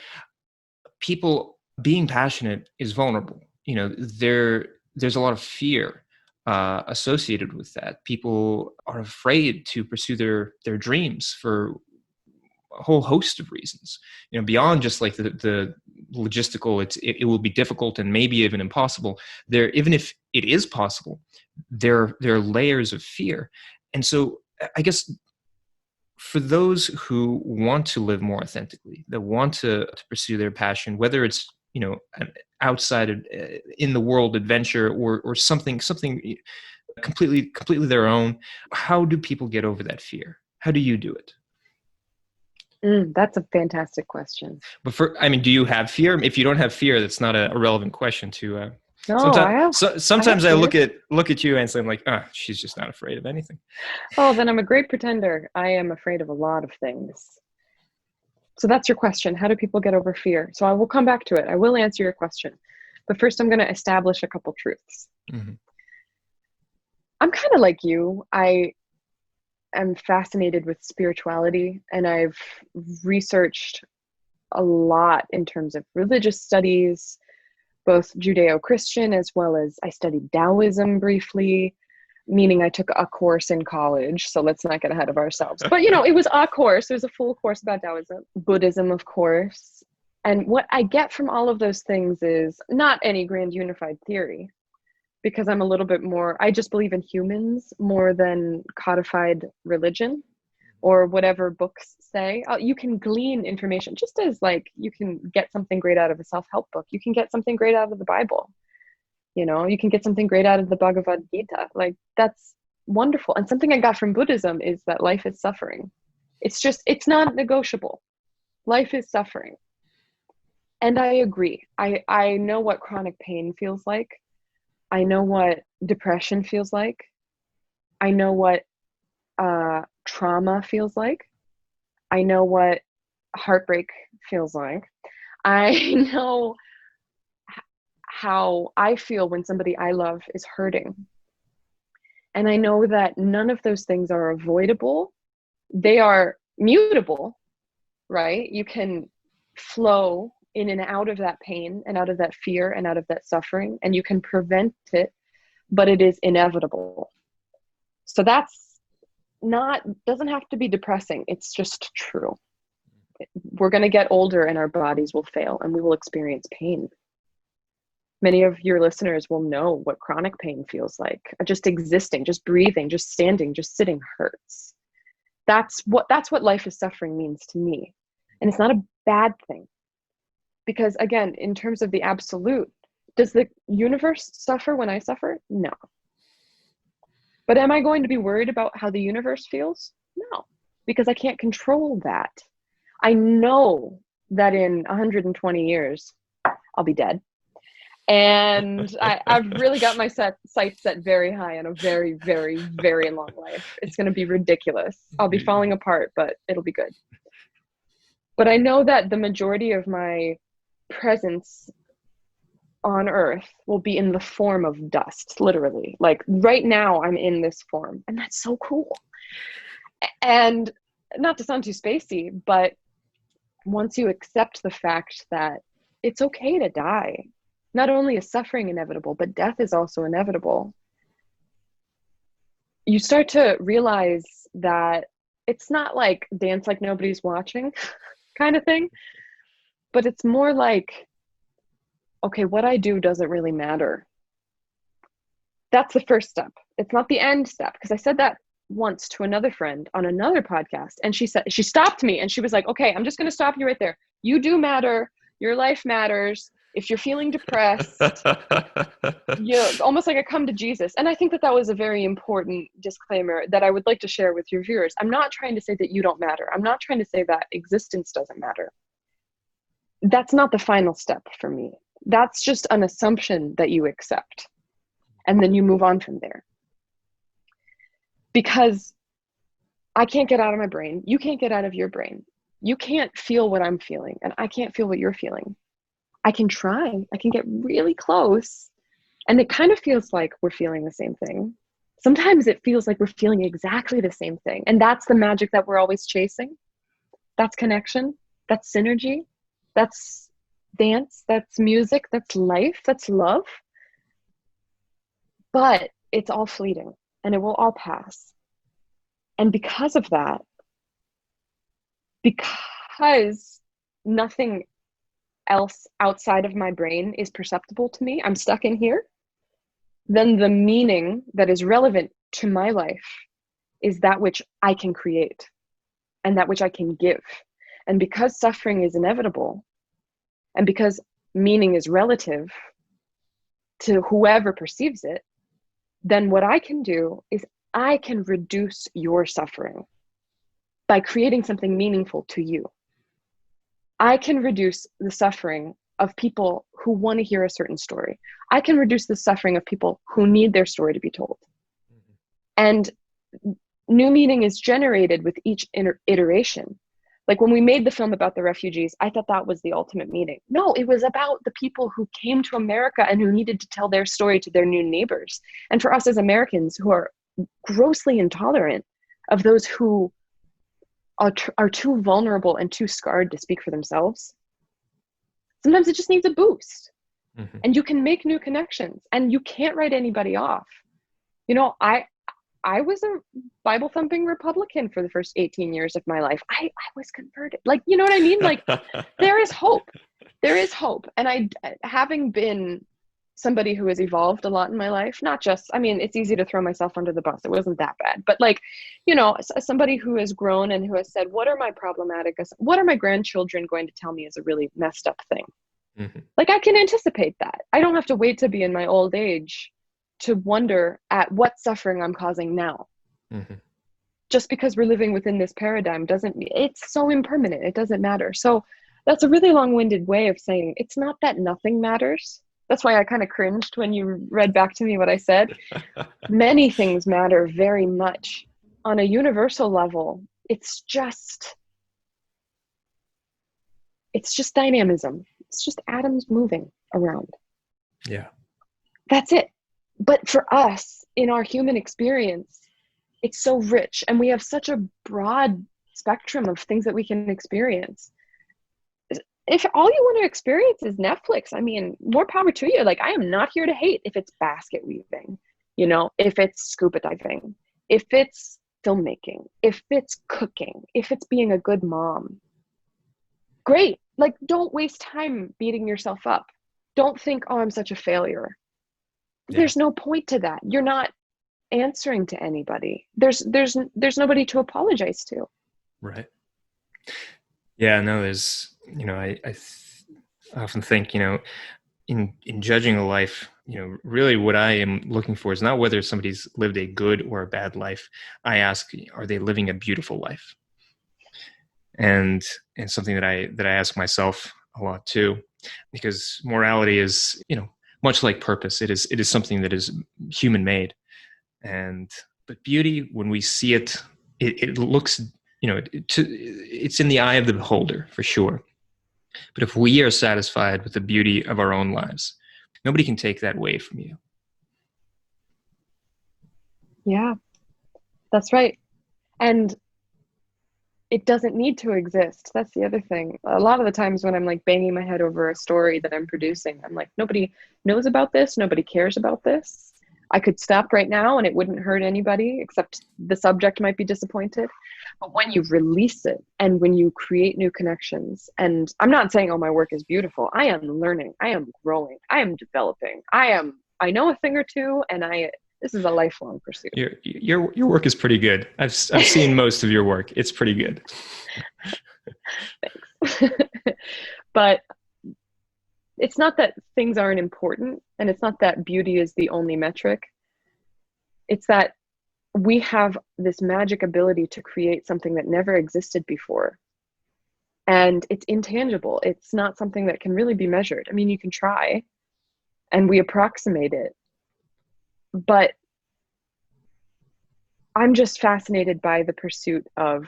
people being passionate is vulnerable. There's a lot of fear associated with that. People are afraid to pursue their dreams for a whole host of reasons, beyond just like the logistical. It will be difficult and maybe even impossible. Even if it is possible, there are layers of fear. And so I guess for those who want to live more authentically, that want to pursue their passion, whether it's an outside in the world adventure or something completely their own, how do people get over that fear? How do you do it? That's a fantastic question. But do you have fear? If you don't have fear, that's not a relevant question to. No, sometimes I look at you and say, I'm like, she's just not afraid of anything. Oh, then I'm a great pretender. I am afraid of a lot of things. So that's your question. How do people get over fear? So I will come back to it. I will answer your question. But first, I'm going to establish a couple truths. Mm-hmm. I'm kind of like you. I'm fascinated with spirituality, and I've researched a lot in terms of religious studies, both Judeo-Christian, as well as I studied Taoism briefly, meaning I took a course in college. So let's not get ahead of ourselves. But, it was a course. It was a full course about Taoism, Buddhism, of course. And what I get from all of those things is not any grand unified theory, because I'm a little bit more, I just believe in humans more than codified religion or whatever books say. You can glean information, just as like you can get something great out of a self-help book. You can get something great out of the Bible. You can get something great out of the Bhagavad Gita. Like, that's wonderful. And something I got from Buddhism is that life is suffering. It's not negotiable. Life is suffering. And I agree. I know what chronic pain feels like. I know what depression feels like. I know what trauma feels like. I know what heartbreak feels like. I know how I feel when somebody I love is hurting. And I know that none of those things are avoidable. They are mutable, right? You can flow in and out of that pain and out of that fear and out of that suffering, and you can prevent it, but it is inevitable. So doesn't have to be depressing. It's just true. We're going to get older and our bodies will fail and we will experience pain. Many of your listeners will know what chronic pain feels like. Just existing, just breathing, just standing, just sitting hurts. That's what life is suffering means to me. And it's not a bad thing. Because again, in terms of the absolute, does the universe suffer when I suffer? No. But am I going to be worried about how the universe feels? No, because I can't control that. I know that in 120 years, I'll be dead. And I've really got my sights set very high on a very, very, very long life. It's going to be ridiculous. I'll be falling apart, but it'll be good. But I know that the majority of my presence on earth will be in the form of dust, literally. Like right now I'm in this form, and that's so cool. And not to sound too spacey, but once you accept the fact that it's okay to die, not only is suffering inevitable, but death is also inevitable, you start to realize that it's not like dance like nobody's watching kind of thing, but it's more like, okay, what I do doesn't really matter. That's the first step. It's not the end step, because I said that once to another friend on another podcast, and she stopped me and she was like, okay, I'm just going to stop you right there. You do matter. Your life matters. If you're feeling depressed, you almost like a come to Jesus. And I think that was a very important disclaimer that I would like to share with your viewers. I'm not trying to say that you don't matter. I'm not trying to say that existence doesn't matter. That's not the final step for me. That's just an assumption that you accept. And then you move on from there. Because I can't get out of my brain. You can't get out of your brain. You can't feel what I'm feeling, and I can't feel what you're feeling. I can try. I can get really close, and it kind of feels like we're feeling the same thing. Sometimes it feels like we're feeling exactly the same thing, and that's the magic that we're always chasing. That's connection. That's synergy. That's dance. That's music. That's life. That's love. But it's all fleeting, and it will all pass. And because of that, because nothing else outside of my brain is perceptible to me, I'm stuck in here, then the meaning that is relevant to my life is that which I can create and that which I can give. And because suffering is inevitable, and because meaning is relative to whoever perceives it, then what I can do is I can reduce your suffering by creating something meaningful to you. I can reduce the suffering of people who want to hear a certain story. I can reduce the suffering of people who need their story to be told. And new meaning is generated with each iteration. Like when we made the film about the refugees, I thought that was the ultimate meaning. No, it was about the people who came to America and who needed to tell their story to their new neighbors. And for us as Americans who are grossly intolerant of those who are too vulnerable and too scarred to speak for themselves, sometimes it just needs a boost. Mm-hmm. And you can make new connections, and you can't write anybody off. You know, I was a Bible thumping Republican for the first 18 years of my life. I was converted. Like, you know what I mean? Like, there is hope. There is hope. And having been somebody who has evolved a lot in my life, not just, I mean, it's easy to throw myself under the bus. It wasn't that bad. But like, you know, as somebody who has grown and who has said, what are my grandchildren going to tell me is a really messed up thing? Mm-hmm. Like, I can anticipate that. I don't have to wait to be in my old age to wonder at what suffering I'm causing now. Mm-hmm. Just because we're living within this paradigm it's so impermanent. It doesn't matter. So that's a really long-winded way of saying it's not that nothing matters. That's why I kind of cringed when you read back to me what I said. Many things matter very much. On a universal level, it's just dynamism. It's just atoms moving around. Yeah. That's it. But for us, in our human experience, it's so rich, and we have such a broad spectrum of things that we can experience. If all you want to experience is Netflix, I mean, more power to you. Like, I am not here to hate if it's basket weaving, you know, if it's scuba diving, if it's filmmaking, if it's cooking, if it's being a good mom. Great. Like, don't waste time beating yourself up. Don't think, oh, I'm such a failure. Yeah. There's no point to that. You're not answering to anybody. There's nobody to apologize to. Right. Yeah, no, there's, you know, I often think, you know, in judging a life, you know, really what I am looking for is not whether somebody's lived a good or a bad life. I ask, are they living a beautiful life? And something that I ask myself a lot too, because morality is, you know, much like purpose, it is something that is human made. But beauty, when we see it, it looks, you know, it's in the eye of the beholder for sure. But if we are satisfied with the beauty of our own lives, nobody can take that away from you. Yeah, that's right. And it doesn't need to exist. That's the other thing. A lot of the times when I'm like banging my head over a story that I'm producing, I'm like, nobody knows about this. Nobody cares about this. I could stop right now and it wouldn't hurt anybody, except the subject might be disappointed. But when you release it and when you create new connections, and I'm not saying, oh, my work is beautiful. I am learning. I am growing. I am developing. I know a thing or two, and this is a lifelong pursuit. Your work is pretty good. I've seen most of your work. It's pretty good. Thanks. But it's not that things aren't important, and it's not that beauty is the only metric. It's that we have this magic ability to create something that never existed before. And it's intangible. It's not something that can really be measured. I mean, you can try, and we approximate it. But I'm just fascinated by the pursuit of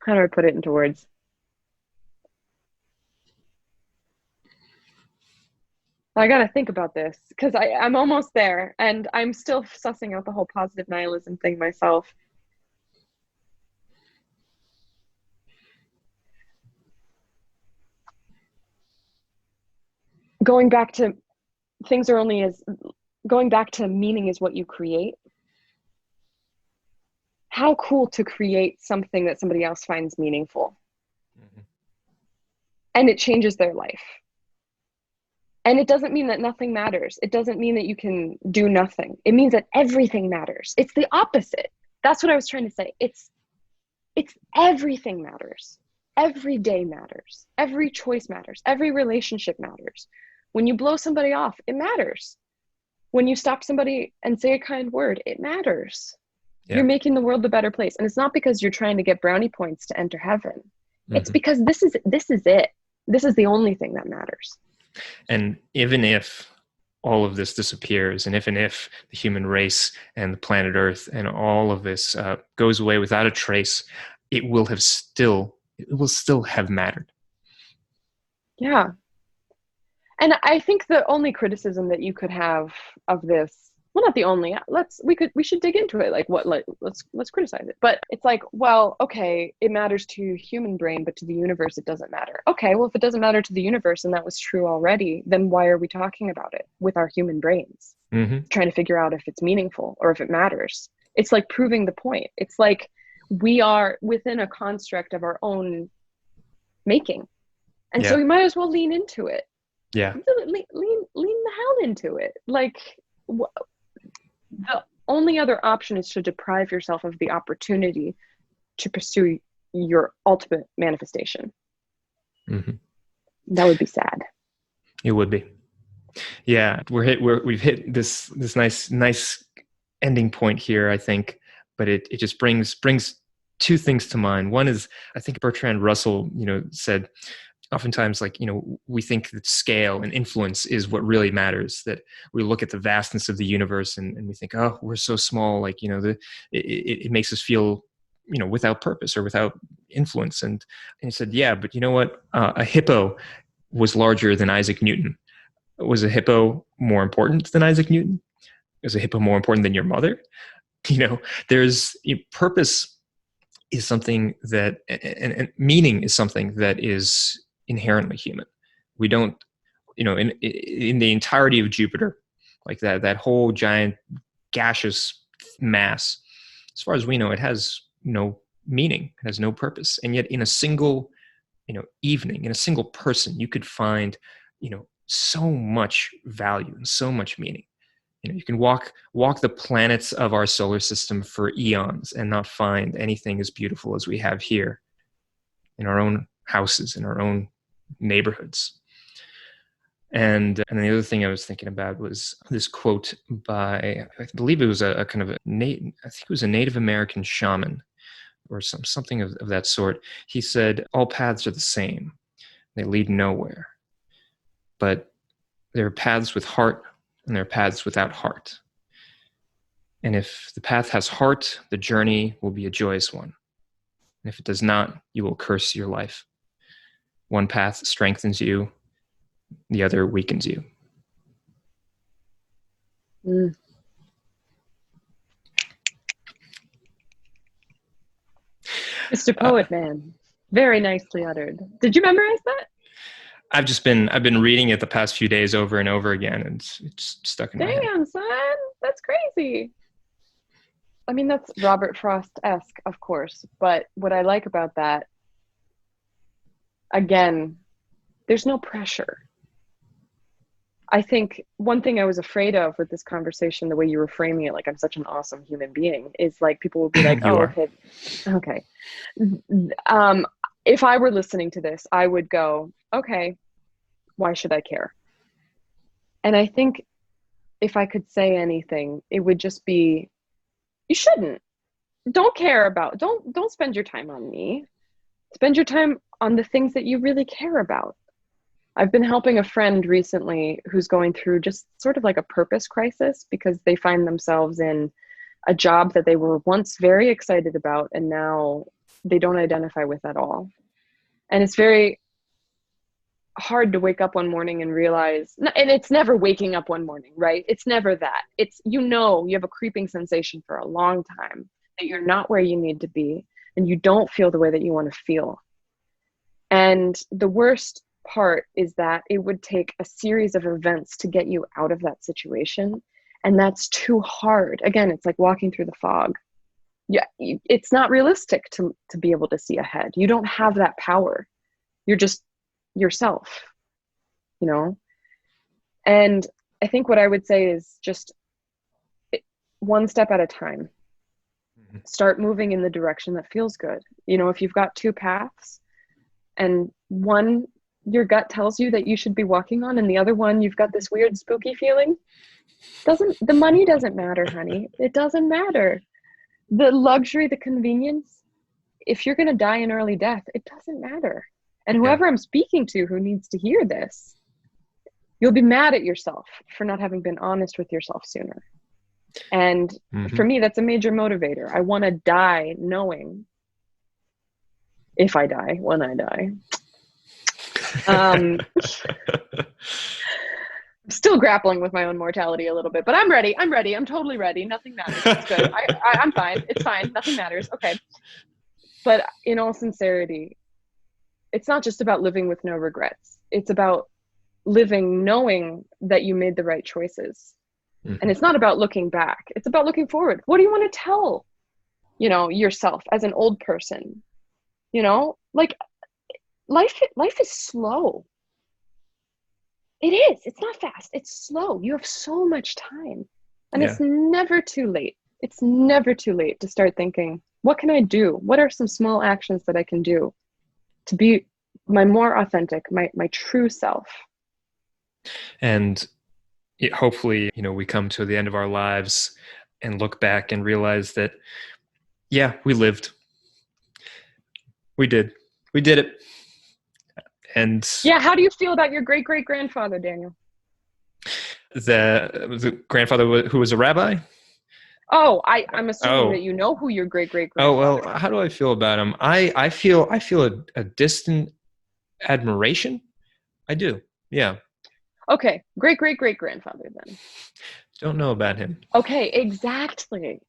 how do I put it into words? I got to think about this because I'm almost there and I'm still sussing out the whole positive nihilism thing myself. Going back to going back to meaning is what you create. How cool to create something that somebody else finds meaningful. Mm-hmm. And it changes their life. And it doesn't mean that nothing matters. It doesn't mean that you can do nothing. It means that everything matters. It's the opposite. That's what I was trying to say. It's everything matters. Every day matters. Every choice matters. Every relationship matters. When you blow somebody off, it matters. When you stop somebody and say a kind word, it matters. Yeah. You're making the world a better place. And it's not because you're trying to get brownie points to enter heaven. Mm-hmm. It's because this is it. This is the only thing that matters. And even if all of this disappears, and even if the human race and the planet Earth and all of this goes away without a trace, it will still have mattered. Yeah. And I think the only criticism that you could have of this, well, not the only, we should dig into it. Like let's criticize it. But it's like, well, okay, it matters to human brain, but to the universe, it doesn't matter. Okay, well, if it doesn't matter to the universe and that was true already, then why are we talking about it with our human brains? Mm-hmm. Trying to figure out if it's meaningful or if it matters. It's like proving the point. It's like we are within a construct of our own making. And so we might as well lean into it. Yeah. Lean the hell into it. Like, the only other option is to deprive yourself of the opportunity to pursue your ultimate manifestation. Mm-hmm. That would be sad. It would be. Yeah, we've hit this nice ending point here, I think, but it just brings two things to mind. One is, I think Bertrand Russell, said, oftentimes, we think that scale and influence is what really matters, that we look at the vastness of the universe and we think, oh, we're so small, it makes us feel, without purpose or without influence. And he said, yeah, but you know what? A hippo was larger than Isaac Newton. Was a hippo more important than Isaac Newton? Was a hippo more important than your mother? There's purpose is something that, and meaning is something that is inherently human. We don't, in the entirety of Jupiter, like that whole giant gaseous mass, as far as we know, it has no meaning, it has no purpose. And yet in a single, evening, in a single person, you could find, so much value and so much meaning. You can walk the planets of our solar system for eons and not find anything as beautiful as we have here in our own houses, in our own neighborhoods. And the other thing I was thinking about was this quote by, I believe it was a kind of I think it was a Native American shaman or something of that sort. He said, all paths are the same. They lead nowhere. But there are paths with heart and there are paths without heart. And if the path has heart, the journey will be a joyous one. And if it does not, you will curse your life. One path strengthens you, the other weakens you. Mm. Mr. Poet Man. Very nicely uttered. Did you memorize that? I've been reading it the past few days over and over again, and it's stuck in my head. Damn, son. That's crazy. I mean, that's Robert Frost-esque, of course. But what I like about that, again, there's no pressure. I think one thing I was afraid of with this conversation, the way you were framing it, like I'm such an awesome human being, is like people will be like, You oh, are. okay. If I were listening to this, I would go, okay, why should I care? And I think if I could say anything, it would just be, you shouldn't. Don't care about, don't spend your time on me. Spend your time on the things that you really care about. I've been helping a friend recently who's going through just sort of like a purpose crisis because they find themselves in a job that they were once very excited about and now they don't identify with at all. And it's very hard to wake up one morning and realize, and it's never waking up one morning, right? It's never that. It's, you have a creeping sensation for a long time that you're not where you need to be and you don't feel the way that you want to feel. And the worst part is that it would take a series of events to get you out of that situation. And that's too hard. Again, it's like walking through the fog. Yeah, it's not realistic to be able to see ahead. You don't have that power. You're just yourself, And I think what I would say is just one step at a time. Start moving in the direction that feels good. If you've got two paths and one your gut tells you that you should be walking on and the other one you've got this weird spooky feeling, the money doesn't matter, honey. It doesn't matter. The luxury, the convenience, if you're going to die an early death, it doesn't matter. And whoever I'm speaking to who needs to hear this, you'll be mad at yourself for not having been honest with yourself sooner. And for me, that's a major motivator. I want to die knowing, if I die, when I die. I'm still grappling with my own mortality a little bit, but I'm ready. I'm totally ready. Nothing matters. It's good. I'm fine. It's fine. Nothing matters. Okay. But in all sincerity, it's not just about living with no regrets. It's about living knowing that you made the right choices. And it's not about looking back. It's about looking forward. What do you want to tell, yourself as an old person? Like life is slow. It is. It's not fast. It's slow. You have so much time. And it's never too late. It's never too late to start thinking, what can I do? What are some small actions that I can do to be my more authentic, my true self? And hopefully, we come to the end of our lives and look back and realize that, we lived. We did it. And how do you feel about your great-great-grandfather, Daniel? The grandfather who was a rabbi? Oh, I'm assuming that you know who your great-great-grandfather was. How do I feel about him? I feel a distant admiration. I do. Yeah. Okay. Great-great-great-grandfather then. Don't know about him. Okay, exactly.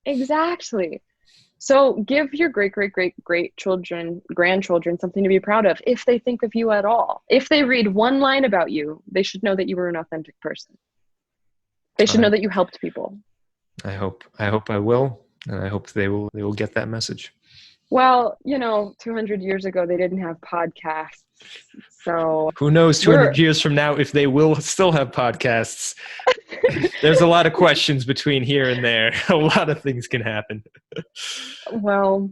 So give your grandchildren something to be proud of if they think of you at all. If they read one line about you, they should know that you were an authentic person. They should know that you helped people. I hope I will, and I hope they will get that message. Well, 200 years ago, they didn't have podcasts. So who knows 200 years from now if they will still have podcasts. There's a lot of questions between here and there. A lot of things can happen. Well,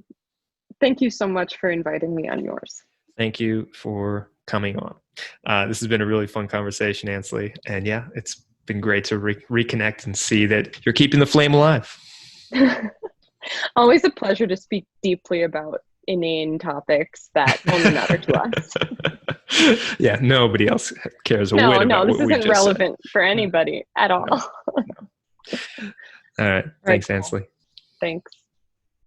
thank you so much for inviting me on yours. Thank you for coming on. This has been a really fun conversation, Ansley. And it's been great to reconnect and see that you're keeping the flame alive. Always a pleasure to speak deeply about inane topics that only matter to us. Nobody else cares a whit about No, this what we isn't just relevant said. for anybody at all. No. All right. Thanks, Ansley. Thanks.